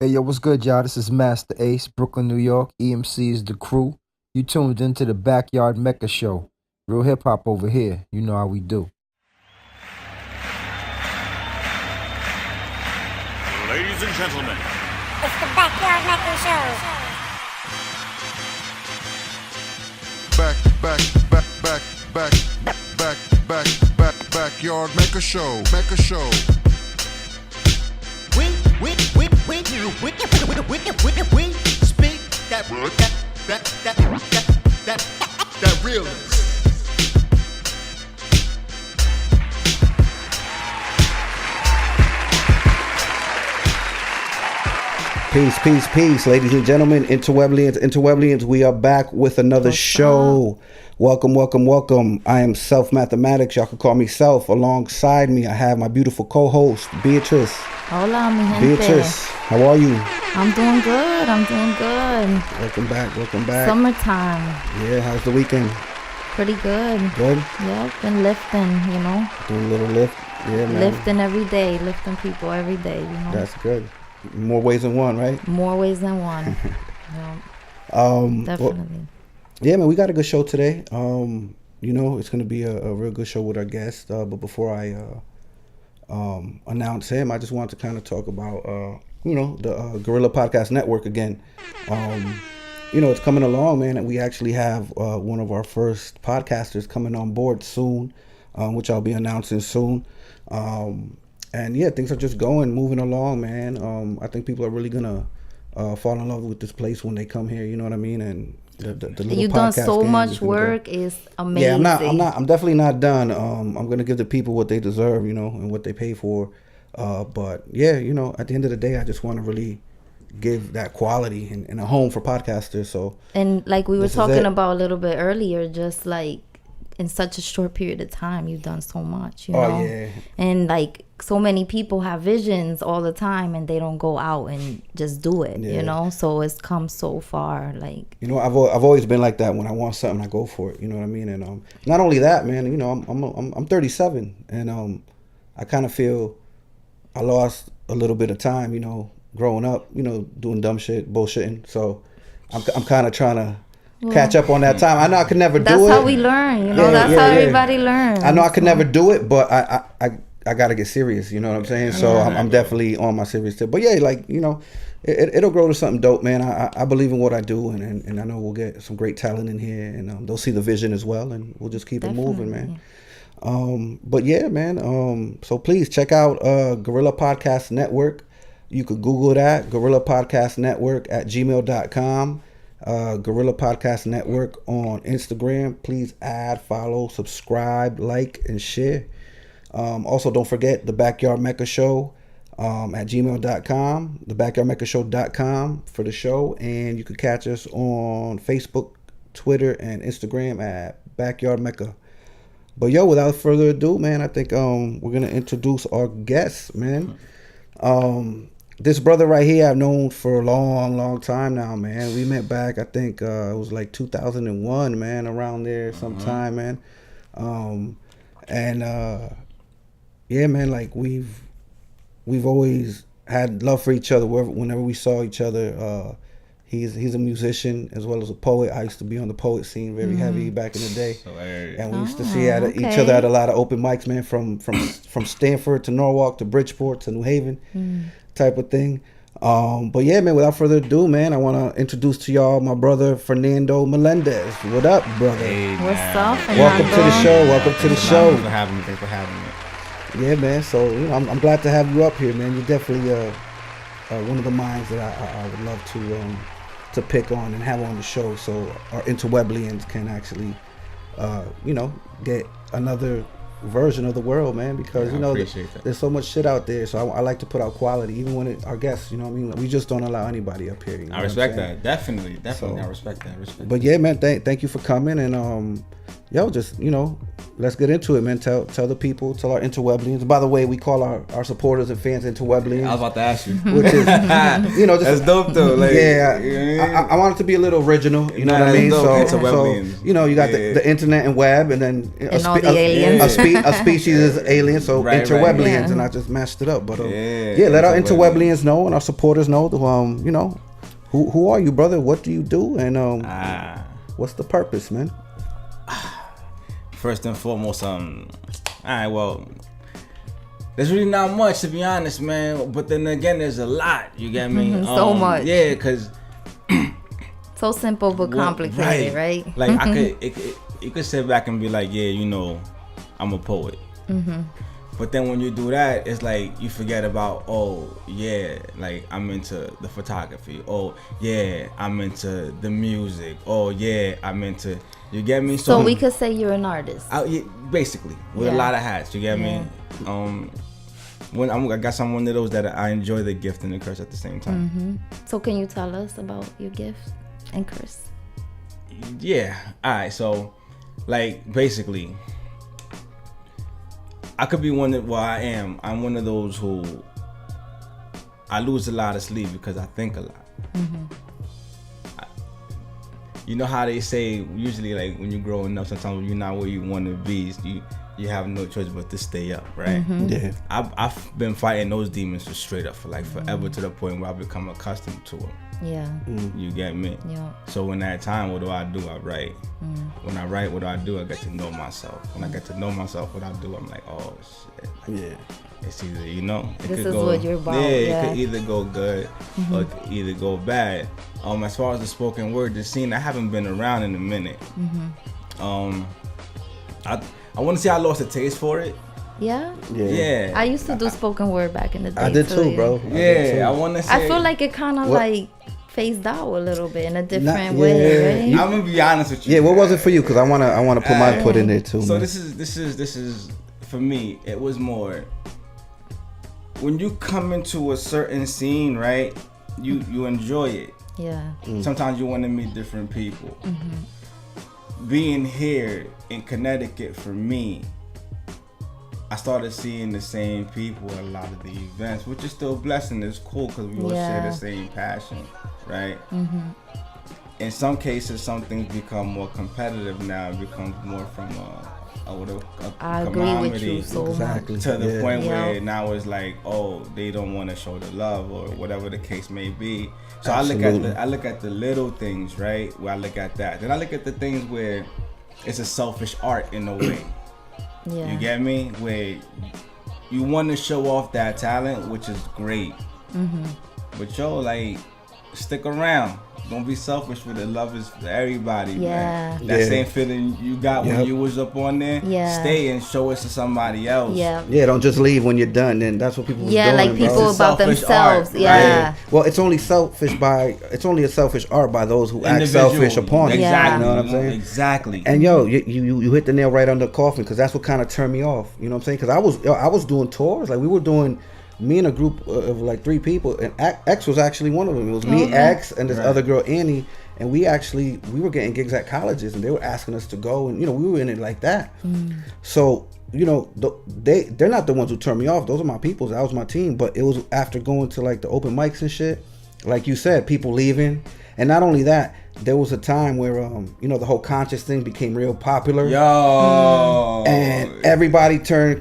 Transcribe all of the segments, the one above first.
Hey, yo, what's good, y'all? This is Master Ace, Brooklyn, New York. EMC is the crew. You tuned into the Backyard Mecca Show. Real hip hop over here. You know how we do. Ladies and gentlemen, it's the Backyard Mecca Show. Backyard Mecca Show. Mecca Show. We speak that realness. Peace, ladies and gentlemen, interweblians, we are back with another show. Welcome. I am Self Mathematics. Y'all can call me Self. Alongside me, I have my beautiful co-host, Beatrice. Hola, mi gente. Beatrice, how are you? I'm doing good. Welcome back. Summertime. Yeah, how's the weekend? Pretty good. Good? Yeah, been lifting, Doing a little lift? Yeah, man. Lifting every day, lifting people every day, That's good. More ways than one, right? More ways than one. Definitely. Well, yeah, man, we got a good show today. It's going to be a real good show with our guest. But before I announce him, I just wanted to kind of talk about, the Gorilla Podcast Network again. It's coming along, man, and we actually have one of our first podcasters coming on board soon, which I'll be announcing soon. And yeah, things are just moving along, man. I think people are really gonna fall in love with this place when they come here. You know what I mean? And the little you've done so much work. Is amazing. Yeah, I'm definitely not done. I'm gonna give the people what they deserve, and what they pay for. But yeah, at the end of the day, I just want to really give that quality and a home for podcasters. So and like we were talking about a little bit earlier, just like in such a short period of time, you've done so much. Oh yeah. And like so many people have visions all the time and they don't go out and just do it, so it's come so far. Like, I've always been like that. When I want something, I go for it, you know what I mean? And not only that, man, I'm 37 and I kind of feel I lost a little bit of time, growing up, doing dumb shit, bullshitting. So I'm kind of trying to catch up on that time. I know I could never do it. That's how we learn, that's how everybody learns. I know I could never do it, but I gotta get serious, you know what I'm saying? So I'm definitely on my serious tip. But yeah, like, it'll grow to something dope, man. I believe in what I do, and I know we'll get some great talent in here, and they'll see the vision as well, and we'll just keep it moving, man. But yeah, man, so please check out Gorilla Podcast Network. You could Google that, Gorilla Podcast Network at gmail.com. Gorilla Podcast Network on Instagram. Please add, follow, subscribe, like, and share. Also, don't forget the Backyard Mecca Show at gmail.com, thebackyardmeccashow.com for the show, and you can catch us on Facebook, Twitter, and Instagram at Backyard Mecca. But yo, without further ado, man, I think we're gonna introduce our guest, man. This brother right here I've known for a long time now, man. We met back, I think it was like 2001, man, around there sometime, man. Yeah, man, like we've always had love for each other whenever we saw each other. He's a musician as well as a poet. I used to be on the poet scene very heavy back in the day. And we used to see each other at a lot of open mics, man, from Stanford to Norwalk to Bridgeport to New Haven type of thing. But yeah, man, without further ado, man, I want to introduce to y'all my brother Fernando Melendez. What up, brother? Hey, what's up, Fernando? Welcome to the show. Thanks for having me. Yeah, man. So I'm glad to have you up here, man. You're definitely one of the minds that I would love to pick on and have on the show, so our interweblians can actually, get another version of the world, man. Because there's so much shit out there. So I like to put out quality, even when our guests. You know what I mean? We just don't allow anybody up here. I respect that. Definitely. So, I respect that. But yeah, man. Thank you for coming, and yo, just, let's get into it, man. Tell the people, tell our interweblians. By the way, we call our supporters and fans interweblians. I was about to ask you. Which is, just, that's dope though. Like, I want it to be a little original. You know what I mean? So you got the internet and web, and then all the aliens. a species is alien. So interweblians, Yeah. and I just mashed it up. But let our interweblians know and our supporters know. Who are you, brother? What do you do? And what's the purpose, man? First and foremost, all right, well, there's really not much, to be honest, man. But then again, there's a lot. You get me? So much. Yeah, because so simple but complicated, right? Like you could sit back and be like, yeah, I'm a poet. Mm-hmm. But then when you do that, it's like you forget about, like I'm into the photography. Oh, yeah, I'm into the music. Oh, yeah, I'm into. You get me? So we could say you're an artist. Basically, with a lot of hats. You get me? When I guess I'm one of those that I enjoy the gift and the curse at the same time. Mm-hmm. So can you tell us about your gift and curse? Yeah. All right. So, like, basically, I could be one that. Well, I am. I'm one of those who I lose a lot of sleep because I think a lot. Mm-hmm. You know how they say usually, like when you're growing up, sometimes when you're not where you want to be, you have no choice but to stay up, right? Mm-hmm. Yeah. I've been fighting those demons for straight up for like forever, to the point where I've become accustomed to them. Yeah. You get me? Yeah. So when that time, what do? I write. When I write, what do? I get to know myself. When I get to know myself, what I do, I'm like, oh shit. Yeah. It's either, this is what you're about. It could either go good or it could either go bad. As far as the spoken word, the scene, I haven't been around in a minute. I want to say I lost a taste for it. Yeah? Yeah. I used to do spoken word back in the day. I did too, bro. I want to say. I feel like it kind of like phased out a little bit in a different way, right? I'm gonna be honest with you. Yeah, what was it for you? Because I wanna put my input in there too. So man. this is for me. It was more when you come into a certain scene, right? You enjoy it. Yeah. Sometimes you want to meet different people. Being here in Connecticut, for me, I started seeing the same people at a lot of the events, which is still a blessing. It's cool because we all share the same passion, right? In some cases, some things become more competitive now. It becomes more from I agree with you so much. To the point where now it's like, oh, they don't want to show the love or whatever the case may be. So I look at the little things, right? Where I look at that. Then I look at the things where it's a selfish art in a way. Yeah. You get me? Where you want to show off that talent, which is great. But like, stick around. Don't be selfish with it. Love is for everybody, man. That same feeling you got when you was up on there, stay and show it to somebody else. Yeah, don't just leave when you're done. And that's what people was doing, like people bro. about themselves. Art, right? Well, it's only a selfish art by those who act selfish upon it. Exactly. You know what I'm saying? Exactly. And you hit the nail right on the coffin, because that's what kind of turned me off. You know what I'm saying? Because I was doing tours. Like, we were doing, me and a group of like 3 people, and X was actually one of them. It was me, X, and this other girl, Annie, and we were getting gigs at colleges, and they were asking us to go, and we were in it like that. So they're not the ones who turned me off. Those are my people. That was my team. But it was after going to like the open mics and shit, like you said, people leaving, and not only that, there was a time where the whole conscious thing became real popular. And everybody turned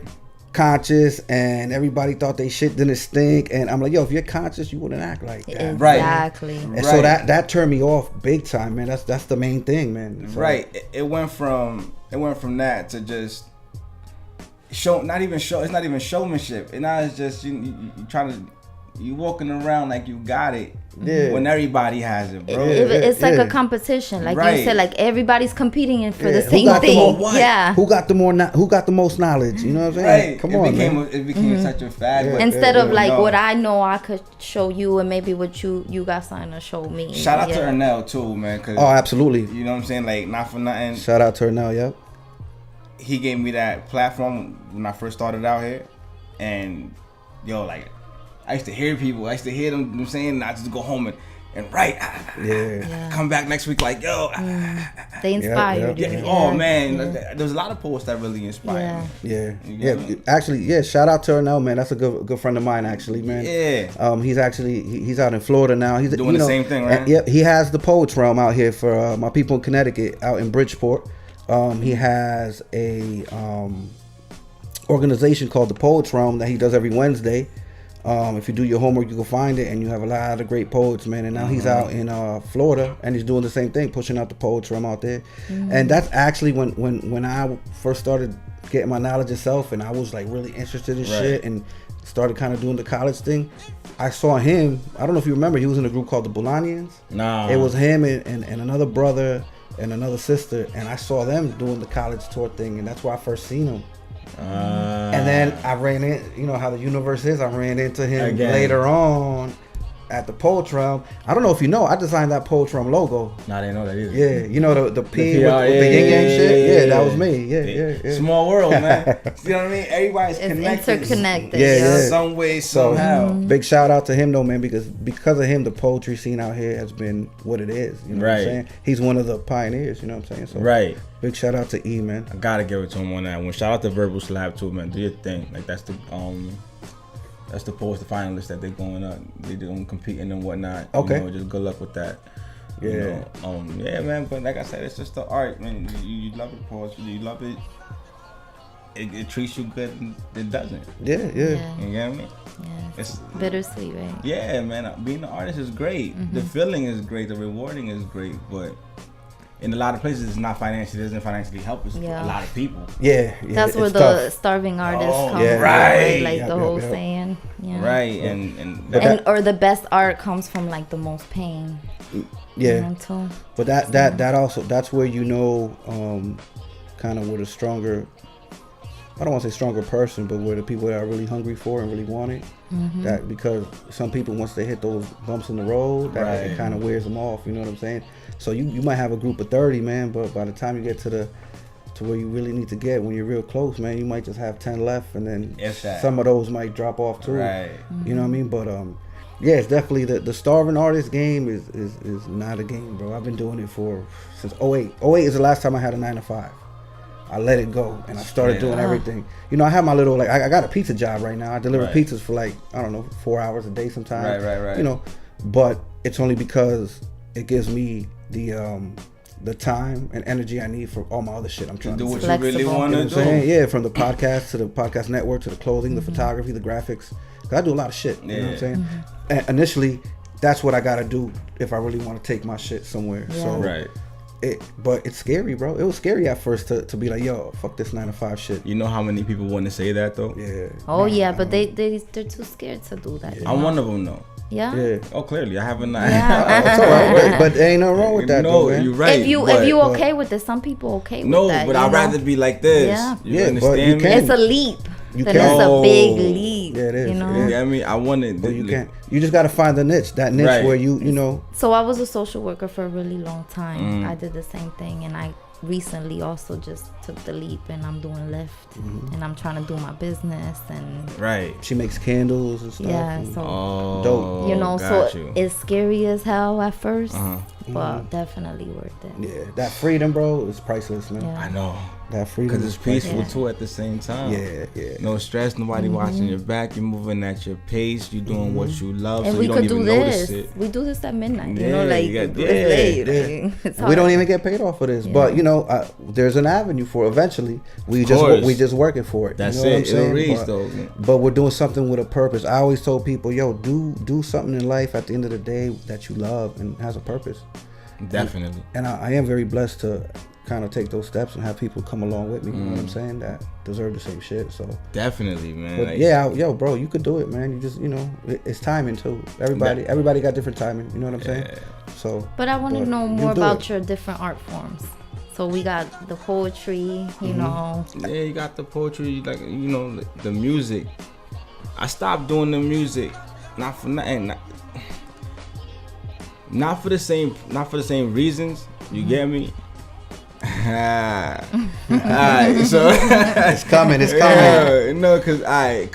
conscious, and everybody thought they shit didn't stink, and I'm like, yo, if you're conscious, you wouldn't act like that. Exactly. And so that turned me off big time, man. That's the main thing, man. So, right. It went from that to just show. It's not even showmanship. And now it's just you trying to. You walking around like you got it when everybody has it, bro. It's like a competition, like you said, like everybody's competing for the same thing. Who got the most knowledge? You know what I'm saying? Right. Come on, man. It became such a fad. Instead of like what I know, I could show you, and maybe what you got something to show me. Shout out to Ernell too, man. Oh, absolutely. You know what I'm saying? Like, not for nothing. Shout out to Ernell, yep. He gave me that platform when I first started out here, and like. I used to hear people. I used to hear them saying, "I just go home and write. Come back next week like, yo. They inspired you. Yeah. Oh man, there's a lot of poets that really inspire me. Yeah. Actually, shout out to Fernando, man. That's a good friend of mine, actually, man. Yeah. He's out in Florida now. He's doing the same thing, right? Yeah. He has the Poets Realm out here for my people in Connecticut, out in Bridgeport. He has a organization called the Poets Realm that he does every Wednesday. If you do your homework, you can find it, and you have a lot of great poets, man. And now he's out in Florida, and he's doing the same thing, pushing out the Poets Realm out there. And that's actually when I first started getting my knowledge of self, and I was like really interested in shit, and started kind of doing the college thing. I saw him. I don't know if you remember. He was in a group called the Bulanians. Nah. It was him and another brother and another sister, and I saw them doing the college tour thing, and that's where I first seen him. And then I ran in, you know how the universe is, I ran into him later on at the Poets Realm. I don't know if you know, I designed that Poets Realm logo. Nah, I didn't know that either. Yeah, you know the P with the yin yang shit? Yeah, that was me. Yeah. Small world, man. You know what I mean? Everybody's connected. Interconnected. Yeah. Some way, somehow. Big shout out to him though, man, because of him, the poetry scene out here has been what it is. You know what I'm saying? He's one of the pioneers, you know what I'm saying? So big shout out to E, man. I gotta give it to him on that one. Shout out to Verbal Slab too, man. Do your thing. Like that's the poets, the finalists that they're going up. They're going competing and whatnot. Okay. You know, just good luck with that. Yeah. You know, yeah, man. But like I said, it's just the art, man. You love it, poetry. You love it. It treats you good and it doesn't. Yeah. You get me? Yeah. It's bittersweet, right? Yeah, man. Being an artist is great. The feeling is great. The rewarding is great. But in a lot of places, it's not financially. It doesn't financially help us. A lot of people. Yeah. That's where the starving artist comes from. Right. Like the whole saying. Yeah. Right. And or the best art comes from like the most pain. Yeah. Too. But that also, that's where you know, kind of with a stronger, I don't want to say stronger person, but where the people that are really hungry for and really want it. That because some people, once they hit those bumps in the road, that it kind of wears them off. You know what I'm saying? So you might have a group of 30, man, but by the time you get to where you really need to get, when you're real close, man, you might just have 10 left, and then some of those might drop off too. Right. You know what I mean? But yeah, it's definitely the starving artist game is not a game, bro. I've been doing it since 08. 08 is the last time I had a 9-to-5. I let it go and I started doing everything. You know, I have my little, like, I got a pizza job right now. I deliver pizzas for like, I don't know, 4 hours a day sometimes. Right. You know, but it's only because it gives me the time and energy I need for all my other shit I'm trying to do. What Flexible. you really want to do. Yeah, from the podcast to the podcast network to the clothing, the photography, the graphics. 'Cause I do a lot of shit. You know what I'm saying? And initially, that's what I got to do if I really want to take my shit somewhere. Yeah. So but it's scary, bro. It was scary at first to be like, yo, fuck this 9-to-5 shit. You know how many people want to say that though? Yeah. Oh yeah, but they're too scared to do that. I'm one of them though. Yeah. Oh, clearly I haven't. It's all right, but there ain't nothing wrong with that. No, though, man. you're right. If you okay with it, some people okay with that. No, but I'd rather be like this. Yeah. You Yeah, understand but you me? can't. It's a leap. You Then can't. it's a big leap. Yeah, it is. You know. It is. Yeah, I mean, I wanted. But you can't. You just gotta find the niche. That niche Right. where you know. So I was a social worker for a really long time. I did the same thing, and I recently also just took the leap, and I'm doing Lyft, and I'm trying to do my business, and Right. She makes candles and stuff. yeah, and- so Dope. you know, got so you. it's scary as hell at 1st but definitely worth it. Yeah, that freedom, bro, is priceless, man. Yeah. I know. That freedom. Because is it's peaceful priceless. too at the same time. Yeah. No stress, nobody watching your back. You're moving at your pace. You're doing what you love, And so we you don't could even do notice this. it. We do this at midnight. You Yeah, know, like you got- it's late. yeah. Like, it's We hard. don't even get paid off for this, but you know, there's an avenue for it eventually. We course. just working for it. That's you know it. What I'm saying? It'll reach but, though. But we're doing something with a purpose. I always told people, yo, do something in life at the end of the day that you love and has a purpose. Definitely. And I am very blessed to kind of take those steps and have people come along with me. You know what I'm saying? That deserve the same shit. So Definitely, man. but Like, yo, bro, you could do it, man. You just, you know, it's timing too. Everybody got different timing. You know what I'm saying? So. But I want to know you more do about it. your different art forms. So we got the poetry, you know. Yeah, you got the poetry, like, you know, the music. I stopped doing the music, not for nothing, not for the same reasons. You get me? Alright, so It's coming. yeah, no, cause I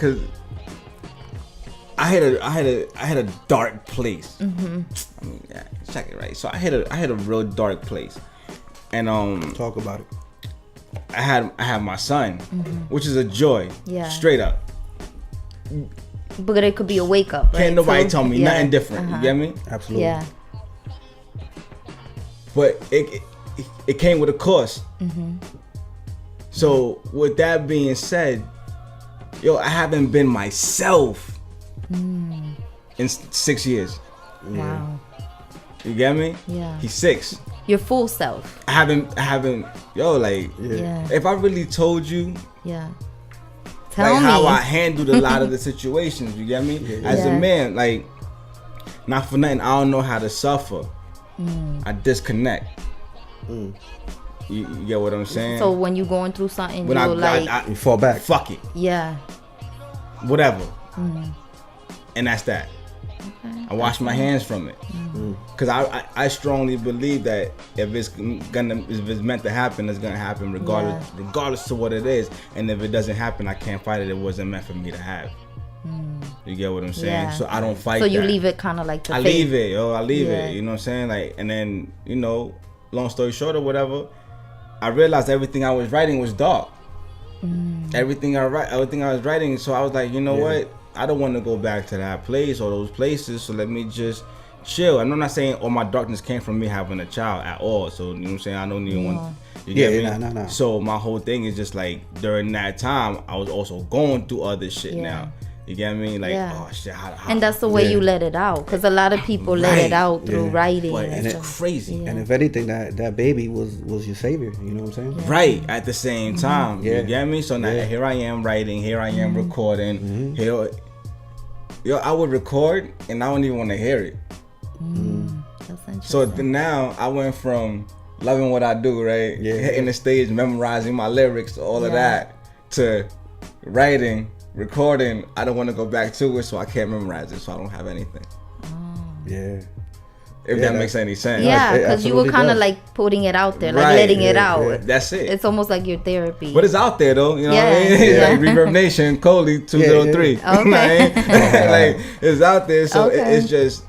had a dark place. I mean, check it, right? So I hit a real dark place, and Talk about it. I had my son, which is a joy. Yeah. Straight up. But it could be a wake up. Right? Can't nobody So, tell me nothing different. You get me? Absolutely. Yeah. But it came with a cost. So with that being said, yo, I haven't been myself in 6 years. Wow. You get me? Yeah. He's 6. Your full self. I haven't. Yo, like, Yeah. if I really told you, Yeah. Tell like me. how I handled a lot of the situations, you get me? As a Yeah. man, like, not for nothing, I don't know how to suffer. I disconnect. You get what I'm saying? So when you're going through something, when you're like, You fall back. fuck it, yeah. whatever, and that's that. I wash my hands from it, because I strongly believe that if it's meant to happen, it's gonna happen regardless to what it is. And if it doesn't happen, I can't fight it. It wasn't meant for me to have. You get what I'm saying? Yeah. So I don't fight. So you that. leave it kind of like the I fate. leave it, yo. I leave Yeah. it. You know what I'm saying? Like, and then, you know, long story short or whatever, I realized everything I was writing was dark. Everything I was writing. So I was like, you know what? I don't want to go back to that place or those places. So let me just chill. And I'm not saying all my darkness came from me having a child at all. So you know what I'm saying? I don't even want. You get me? No. So my whole thing is just like during that time, I was also going through other shit now. You get me? Like, oh shit. How, and that's the way you let it out. Because a lot of people let it out through writing. But and it's stuff. crazy. Yeah. And if anything, that baby was your savior. You know what I'm saying? Right at the same time. Yeah. You get me? So now here I am writing, here I am recording. Here, yo, I would record and I don't even want to hear it. That's interesting. So now I went from loving what I do, right? Hitting the stage, memorizing my lyrics, all of that, to writing, recording. I don't want to go back to it, so I can't memorize it, so I don't have anything. Yeah. If that makes any sense. Yeah, it because you were absolutely kind of does. like putting it out there, like Right. letting it out. yeah. That's it. It's almost like your therapy. But it's out there though, you know what I Yeah, mean? yeah. Like Reverb Nation, Coley 203. yeah. Okay. Like it's out there, so Okay. it's just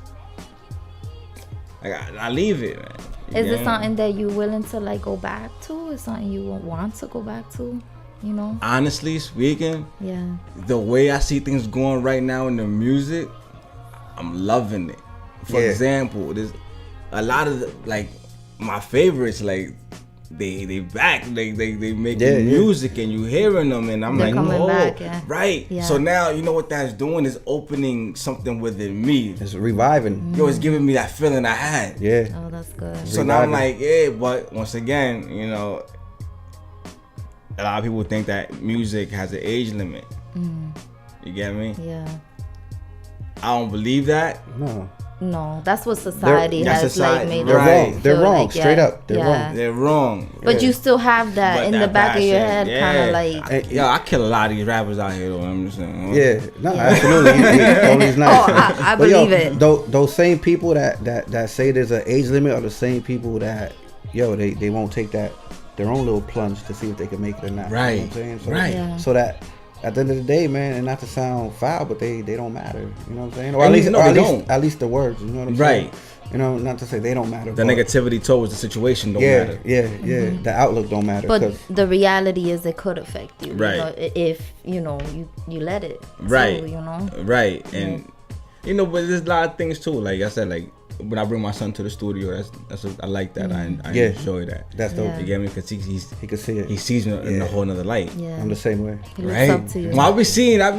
like I leave it, man. You Is get it me? something that you willing to like go back to? Is something you want to go back to? You know? Honestly speaking, Yeah. the way I see things going right now in the music, I'm loving it. For example, there's a lot of like my favorites, like they back, they making music and you hearing them, and I'm They're like, coming oh, back, yeah. right. Yeah. So now you know what that's doing is opening something within me. It's reviving. Yo, it's giving me that feeling I had. Yeah. Oh, that's good. So now I'm Reviving. like, yeah, but once again, you know, a lot of people think that music has an age limit. You get me? Yeah. I don't believe that. No, that's what society That's has society, like made they're us right. feel They're wrong. like, Straight up, they're wrong. They're wrong. But you still have that But in that the back of your head, passion, kind of like. Yo, I kill a lot of these rappers out here though. I'm just saying. Yeah, no, absolutely. Tony's nice. Oh, I But yo, believe it. Those same people that say there's an age limit are the same people that, they won't take their own little plunge to see if they can make it or not. Right. You know what I'm saying? So, Right. Yeah. So that at the end of the day, man, and not to sound foul, but they don't matter. You know what I'm saying? Or And at least, no, or they at least, don't. at least the words. You know what I'm Right. saying? You know, not to say they don't matter. The but negativity towards the situation don't yeah, matter. yeah. The outlook don't matter. But 'cause- the reality is it could affect you. Right. You know, if you let it. Right. Too, you know. Right. And you know, but there's a lot of things too. Like I said, like when I bring my son to the studio, I like that. I enjoy that. That's dope. Yeah. You get me? Because he can see it. He sees me in a whole nother light. Yeah. I'm the same way. He looks Right. up to you. Well, I be seeing that,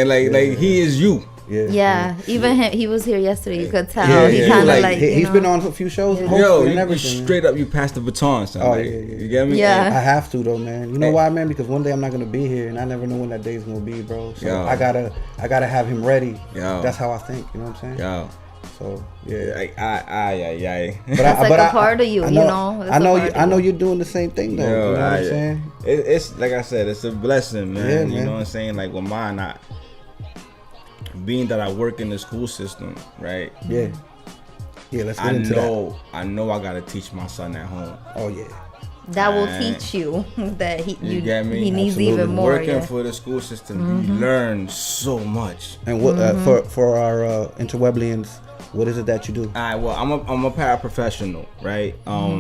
man. Like he is you. Yeah, even him, he was here yesterday. You could tell he yeah. kind of Like, like he's been on a few shows and Yo, and you everything. straight up, you pass the baton, son. Oh, like, yeah. You get me? Yeah. I have to though, man. You know why, man? Because one day I'm not gonna be here, and I never know when that day's gonna be, bro. So Yo. I gotta have him ready. Yo. That's how I think. You know what I'm saying? Yo. So yeah. Like, But That's like a part of you, I you know? That's I a know. part of I know you. you're doing the same thing though. Yo, you know what I'm saying? It's like I said, it's a blessing, man. Yeah, You man. know what I'm saying? Like with mine, being that I work in the school system, right? Yeah. Yeah. Let's get into that. I know I gotta teach my son at home. Oh yeah. That will Right. teach you that You get me? he needs Absolutely. even more. Working Yeah. for the school system, you learn so much. And what for our interweblians, What is it that you do? All right, well, I'm a paraprofessional, right?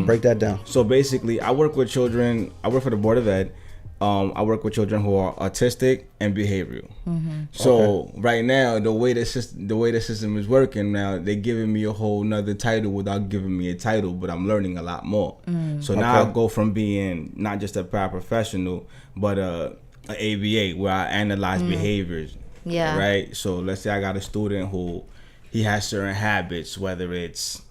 Break that down. So basically, I work with children. I work for the Board of Ed. I work with children who are autistic and behavioral. So right now, the way the system is working now, they're giving me a whole nother title without giving me a title, but I'm learning a lot more. So now I go from being not just a paraprofessional, but a ABA where I analyze behaviors. Yeah. Right. So let's say I got a student who he has certain habits, whether it's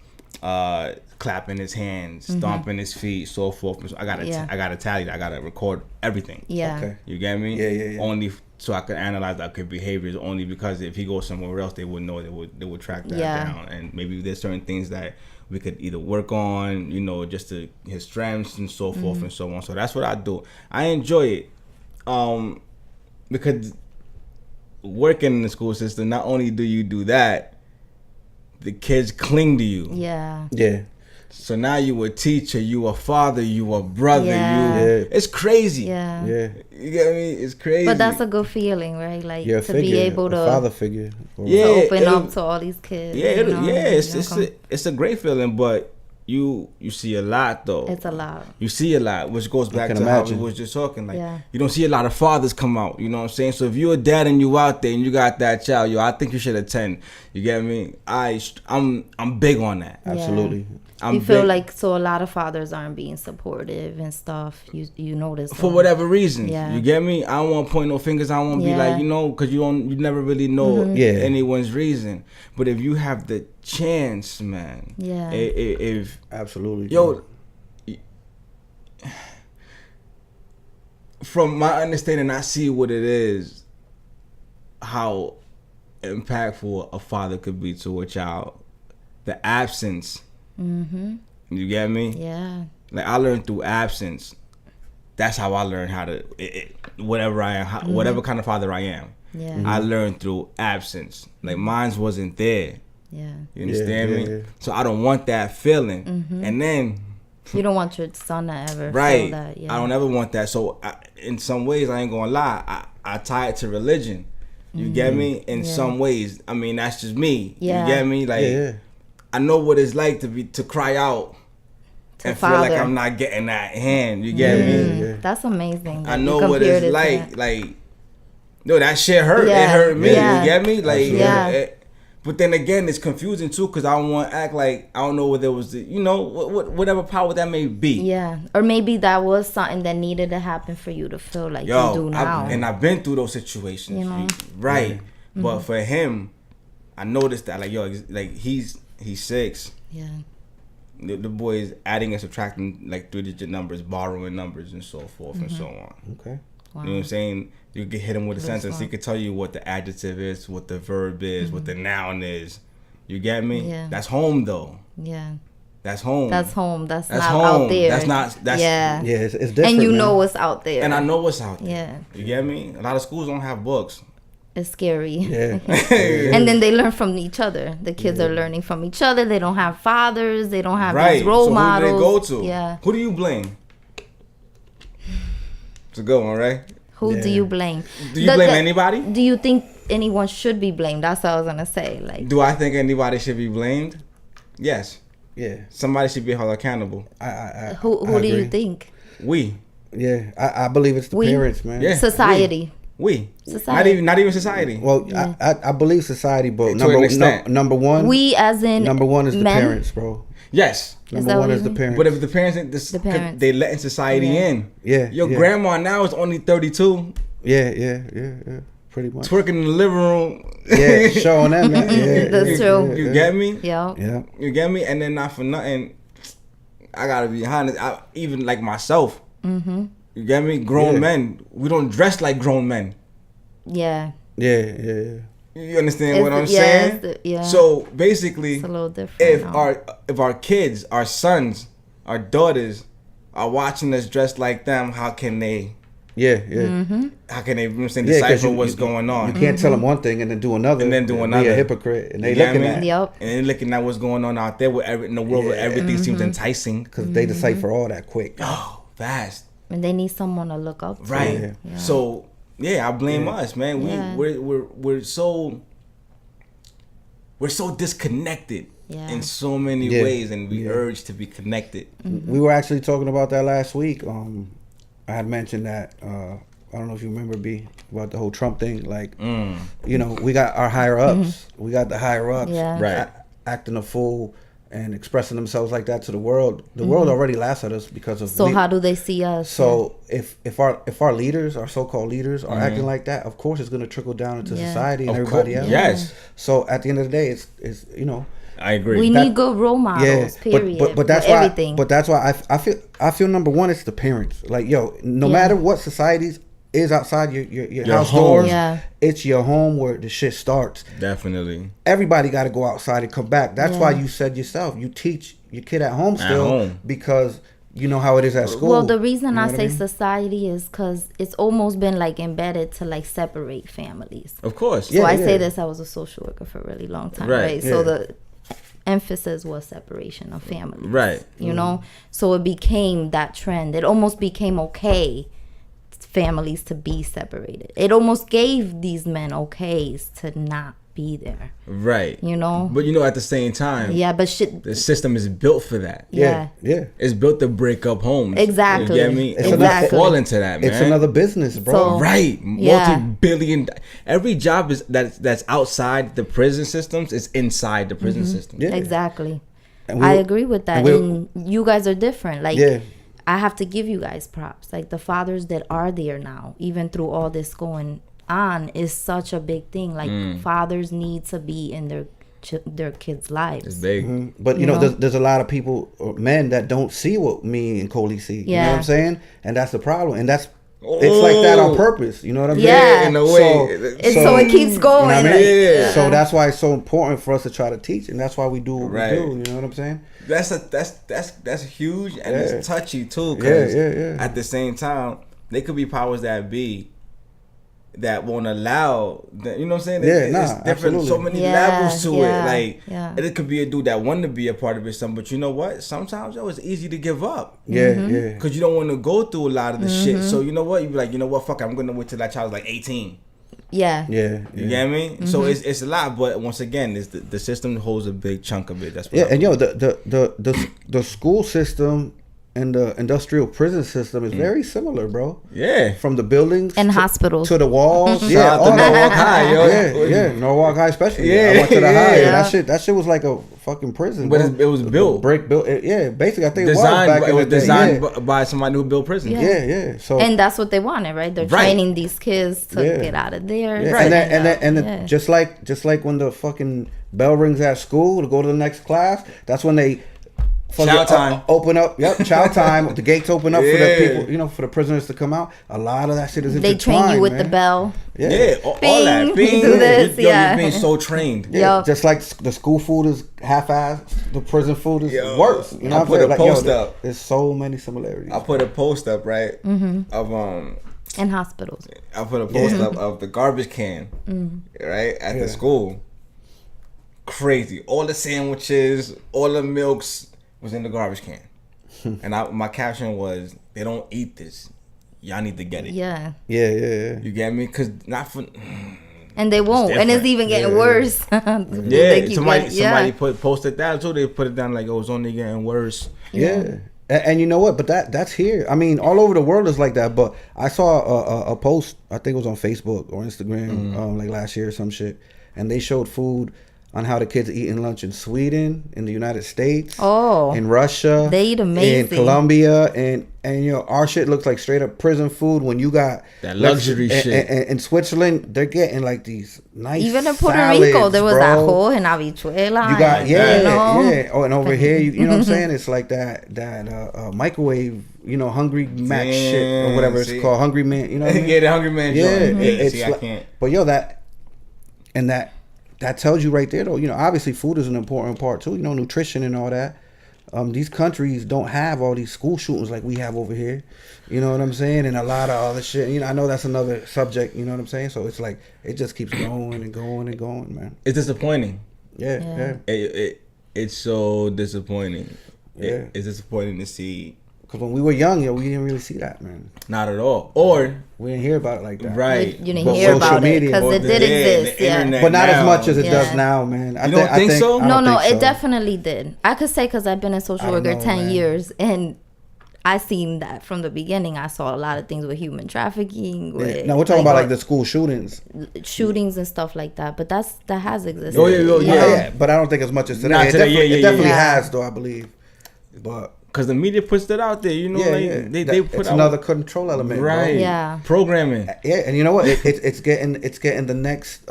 clapping his hands, stomping his feet, so forth. I gotta tally that. I gotta record everything. Yeah. Okay. You get me? Yeah. Only so I could analyze that behaviors. Only because if he goes somewhere else, they would know. They would track that down. And maybe there's certain things that we could either work on, just his strengths and so forth and so on. So that's what I do. I enjoy it, because working in the school system, not only do you do that, the kids cling to you. Yeah. Yeah. So now you a teacher, you a father, you a brother, it's crazy. Yeah. Yeah. You get me? It's crazy. But that's a good feeling, right? Like You're a to figure, be able a to father figure. Yeah. to open up to all these kids. It's a great feeling, but you see a lot though. It's a lot. You see a lot, which goes back to how we was just talking. Like you don't see a lot of fathers come out. You know what I'm saying? So if you're a dad and you out there and you got that child, I think you should attend. You get me? I'm big on that. Absolutely. You feel like a lot of fathers aren't being supportive and stuff. You notice for whatever reason. Yeah. You get me? I don't want to point no fingers. I don't want to be like, because you never really know anyone's reason. But if you have the chance, man. Yeah. If absolutely. Yo, from my understanding, I see what it is, how impactful a father could be to a child. The absence. You get me? Yeah. Like I learned through absence. That's how I learned how to whatever I am, whatever kind of father I am. Yeah. I learned through absence. Like mine wasn't there. Yeah. You understand me? Yeah. So I don't want that feeling. And then you don't want your son to ever right. feel that. Yeah. I don't ever want that. So in some ways, I ain't gonna lie. I tie it to religion. You get me? In some ways, I mean that's just me. Yeah. You get me? Like I know what it's like to cry out and feel like I'm not getting that hand. You get me? Yeah. That's amazing. I know what it's like. Like, no, that shit hurt. Yeah. It hurt me. Yeah. You get me? Like, but then again, it's confusing too because I don't want to act like I don't know what there was. Whatever power that may be. Yeah, or maybe that was something that needed to happen for you to feel like you do now. I've been through those situations. Right. Yeah. But for him, I noticed that like he's 6. Yeah. The boy is adding and subtracting like 3-digit numbers, borrowing numbers, and so forth and so on. Okay. Wow. You know what I'm saying? You can hit him with a sentence. He could tell you what the adjective is, what the verb is, what the noun is. You get me? Yeah. That's home though. Yeah. That's home. That's home. That's not home. out there. That's yeah. Yeah, it's different. And you man. know what's out there. And I know what's out there. Yeah. You get me? A lot of schools don't have books. It's scary. Yeah. And then they learn from each other. The kids are learning from each other. They don't have fathers. They don't have these role models. Who do they go to? Yeah. Who do you blame? It's a good one, right? Who do you blame? Do you blame anybody? Do you think anyone should be blamed? That's what I was gonna say. Like, do I think anybody should be blamed? Yes. Yeah. Somebody should be held accountable. who do you think? We. Yeah, I believe it's the parents, man. Yeah. Society. We. Society. Not even society. Well, I believe society, but number one. We as in number one is the men? parents, bro. Yes. Number one is the parents. But if the parents, they letting society in. Yeah. Your grandma now is only 32. Yeah. Pretty much. Twerking in the living room. Yeah, showing that, man. Yeah, That's true. You get me? Yeah. You get me? And then not for nothing, I gotta be honest. Even like myself. Mm-hmm. You get me? Grown men, we don't dress like grown men. Yeah. Yeah. You understand what I'm saying? Yeah. So basically, it's a little different. If our kids, our sons, our daughters are watching us dressed like them, how can they? Yeah. Mm-hmm. How can they decipher what's going on? You can't tell them one thing and then do another. And then do another. Be a hypocrite. And they looking at. Yep. And they looking at what's going on out there in the world where everything seems enticing. Because they decipher all that quick. Oh, fast. And they need someone to look up to. Right. Yeah. So I blame us, man. We're so we're so disconnected Yeah. in so many ways, and we urge to be connected. We were actually talking about that last week. I had mentioned that. I don't know if you remember, B, about the whole Trump thing. Like, you know, we got our higher ups. We got the higher ups Right. acting a fool and expressing themselves like that to the world. The world already laughs at us because of. So how do they see us? So if our leaders, our so-called leaders, are acting like that, of course it's going to trickle down into society and everybody else. Yes. So at the end of the day, it's you know. I agree. We need good role models. Period. But that's for why. everything. But that's why I feel number one, it's the parents. Like, yo, no matter what societies is outside your house home. doors, it's your home where the shit starts. Definitely. Everybody got to go outside and come back. That's why you said yourself, you teach your kid at home still because you know how it is at school. Well, the reason You know I what say mean? society is because it's almost been like embedded to like separate families. Of course. So I say this, I was a social worker for a really long time, right? So Yeah. the emphasis was separation of families. Right. You know? So it became that trend. It almost became okay families to be separated. It almost gave these men okays to not be there. Right. You know? But you know, at the same time, Yeah, but shit. the system is built for that. Yeah. It's built to break up homes. Exactly. You get me? It's And exactly. we fall into that, man. It's another business, bro. So- Right. Yeah. Multi-billion. Every job is that's outside the prison systems is inside the prison system. Yeah. Exactly. And I agree with that. and And you guys are different. Like, Yeah. I have to give you guys props. Like, the fathers that are there now, even through all this going on, is such a big thing. Like, fathers need to be in their kids' lives. It's big. But you know, there's a lot of people, or men, that don't see what me and Coley see. You know what Yeah. I'm saying? And that's the problem. And that's it's like that on purpose. You know what I'm Yeah. saying? In a way. And so it keeps going. You know what I like, mean? Yeah. So that's why it's so important for us to try to teach, and that's why we do what Right. we do. You know what I'm saying? That's huge, and Yeah. it's touchy too. Because Yeah. at the same time, they could be powers that be that won't allow. You know what I'm saying? Yeah, It's different. absolutely. So many Yeah, levels to yeah, it. Like yeah. it could be a dude that wanted to be a part of it, some. But you know what? Sometimes it's easy to give up. Yeah, Mm-hmm. yeah. Because you don't want to go through a lot of the shit. So you know what? You be like, you know what? Fuck it, I'm gonna wait till that child's like 18. Yeah. Yeah, You get me? So it's a lot, but once again, it's the system holds a big chunk of it. That's what yeah. And yo, the school system and the industrial prison system is very similar, bro. yeah. From the buildings And hospitals. to the walls. Shout Yeah, out all to that. Norwalk High, yo. Yeah, Norwalk High especially. Yeah, I went to the high. yeah. And that shit was like a fucking prison. But bro. it was built. Brick built. Yeah, basically, I think Designed. it was Designed back in the day. by somebody who built prison. Yeah. Yeah. So And that's what they wanted, right? They're Right. training these kids to Yeah. get out of there. yeah. to And get then out. Yeah. just like when the fucking bell rings at school to go to the next class, that's when they fucking Chow time. open up. Yep, chow time. The gates open up for the Yeah. people, you know, for the prisoners to come out. A lot of that shit is They train you intertwined, with man. the bell. Yeah, all Bing, that. Bing, do this, yo, yeah. you're being so trained. Yeah, Yup. just like the school food is half-assed, the prison food is Yo, worse. You know I what I'm put saying? a post yo, up. There's so many similarities. I put a post up, right? Of In hospitals. I put a post up of the garbage can, right, at the school. Crazy. All the sandwiches, all the milks was in the garbage can. And my caption was, they don't eat this. Y'all need to get it. Yeah. Yeah. You get me? Because not for... And they won't. And it's different. even getting worse. Yeah, somebody posted that too. They put it down like, oh, it's only getting worse. Yeah. And you know what? But that's here. I mean, all over the world is like that. But I saw a post, I think it was on Facebook or Instagram, like last year or some shit. And they showed food on how the kids are eating lunch in Sweden, in the United States, in Russia, They eat amazing. in Colombia, and you know, our shit looks like straight up prison food. When you got That luxury shit. and in Switzerland, they're getting like these nice Even in Puerto salads, Rico, there was bro. ajo and habichuela. You got and, yeah, you know? yeah. Oh, and over here, you know what I'm saying? It's like that microwave, you know, Hungry Mac shit or whatever it's see. called, Hungry Man. You know what I mean? Yeah, the Hungry Man Yeah, joint. it's See, I like- can't. But yo, that tells you right there, though. You know, obviously, food is an important part too. You know, nutrition and all that. These countries don't have all these school shootings like we have over here. You know what I'm saying? And a lot of other shit. You know, I know that's another subject. You know what I'm saying? So it's like it just keeps going and going and going, man. It's disappointing. Yeah. It's so disappointing. Yeah. It's disappointing to see Because when we were young, we didn't really see that, man. Not at all. Or We didn't hear about it like that. right. You didn't But hear social about it media. because Or it did the exist. Yeah. internet But not as now. much as it Yeah. does now, man. You don't think so? I No, don't no, think it so. definitely did. I could say because I've been a social I don't worker know, 10 man. years, and I seen that from the beginning. I saw a lot of things with human trafficking. With, No, we're talking about like the school shootings. shootings and stuff like that. But that has existed. Oh, yeah. Yeah, but I don't think as much as today. Not It today, definitely, yeah, it definitely yeah. has, though, I believe. But Because the media puts that out there, you know, they put it's out another control element, right, bro. Yeah. programming. Yeah, and you know what? It's getting the next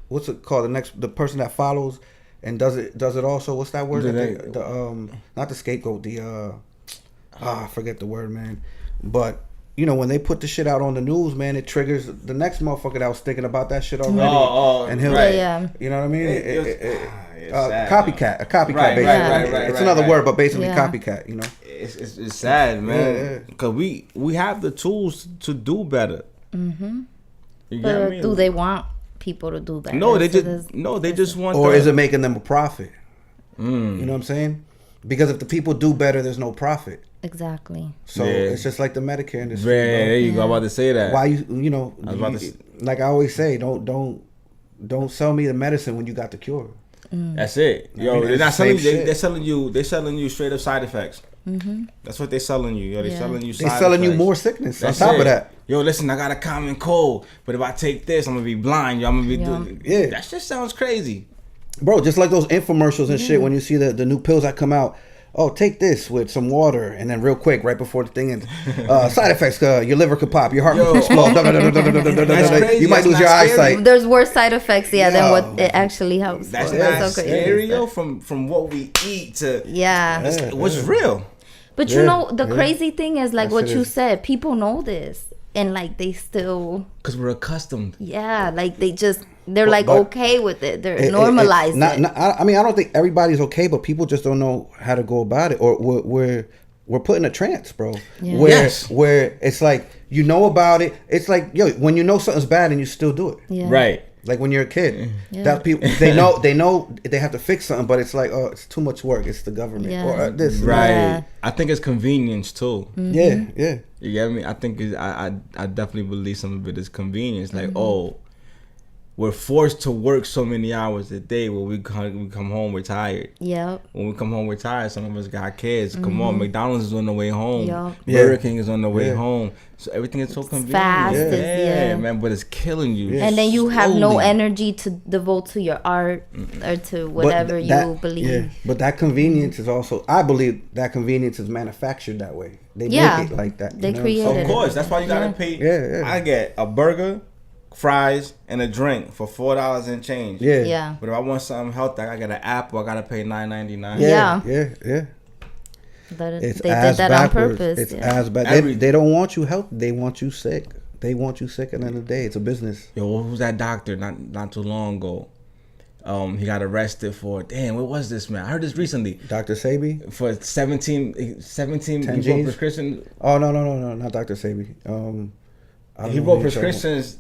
what's it called? The person that follows and does it also. What's that word? Not the scapegoat. I forget the word, man. But you know, when they put the shit out on the news, man, it triggers the next motherfucker that was thinking about that shit already. And he'll, right. Yeah. you know what I mean? It's sad, Copycat, a copycat, Right, basically. right, It's another right. word, but basically Yeah. copycat. You know. It's sad, man. Yeah. Because we have the tools to do better. Mm-hmm. You get But me? do they want people to do better? No, they So just want. Or is it making them a profit? You know what I'm saying? Because if the people do better, there's no profit. exactly. So Yeah. it's just like the Medicare industry. There bro. you go. I'm about to say that. Why you know? I was about to like I always say, don't sell me the medicine when you got the cure. That's it. Yo, mean, they're it's not the selling. same shit. They're selling you straight up side effects. Mm-hmm. That's what they're selling you. Yo, they're Yeah. selling you. They're Side selling you effects. more sickness That's on top it. of that. Yo, listen, I got a common cold, but if I take this, I'm gonna be blind. Yo, I'm gonna be Yeah. That shit sounds crazy. Bro, just like those infomercials and shit when you see the new pills that come out. Oh, take this with some water, and then real quick, right before the thing ends, side effects: your liver could pop, your heart could explode, crazy. you might That's lose not your scary. eyesight. There's worse side effects, than Yo. what it actually helps. That's for. not That's so crazy. scary, yo. From what we eat to Yeah. what's real. But you Yeah, know, the yeah. crazy thing is like That what shit you is- said. People know this, and like they still, Because we're accustomed. like they're like but okay with it. They're normalized it. I mean, I don't think everybody's okay, but people just don't know how to go about it, or we're put in a trance, bro. Yeah. Where Yes. where it's like you know about it. It's like when you know something's bad and you still do it. Yeah. Right. Like when you're a kid, Yeah. that people they know they have to fix something, but it's like, oh, it's too much work. It's the government Yeah. or this. Right. Yeah. I think it's convenience too. Yeah, yeah. You get me? I think I definitely believe some of it is convenience. Like, Mm-hmm. oh, we're forced to work so many hours a day. When we come home, we're tired. Yep. When we come home, we're tired. Some of us got kids. Come on, McDonald's is on the way home. Yup. Burger Yeah. King is on the way Yeah. home. So everything is so convenient. fast, Yeah, it's- yeah. man. But it's killing you. And then you have no slowly. energy to devote to your art or to whatever you believe. Yeah, but that convenience is also, I believe that convenience is manufactured that way. They Yeah. make it like that. They you know what I'm create saying? it. Of course, that's why you gotta Yeah. pay. Yeah, yeah. I get a burger, fries, and a drink for $4 and change. Yeah. Yeah. But if I want something healthy, I got an apple. I gotta pay $9.99. Yeah. Yeah. Yeah. Yeah. They It's did as that backwards. on purpose. It's yeah. as bad. Every- They don't want you healthy. They want you sick. They want you sick at the end of the day. It's a business. Yo, who's that doctor? Not too long ago. He got arrested for what was this, man? I heard this recently. Dr. Sabi? For 17 he 10 wrote Gs? prescription. Oh, no, not Dr. Sabi. I don't He know wrote who you're talking prescriptions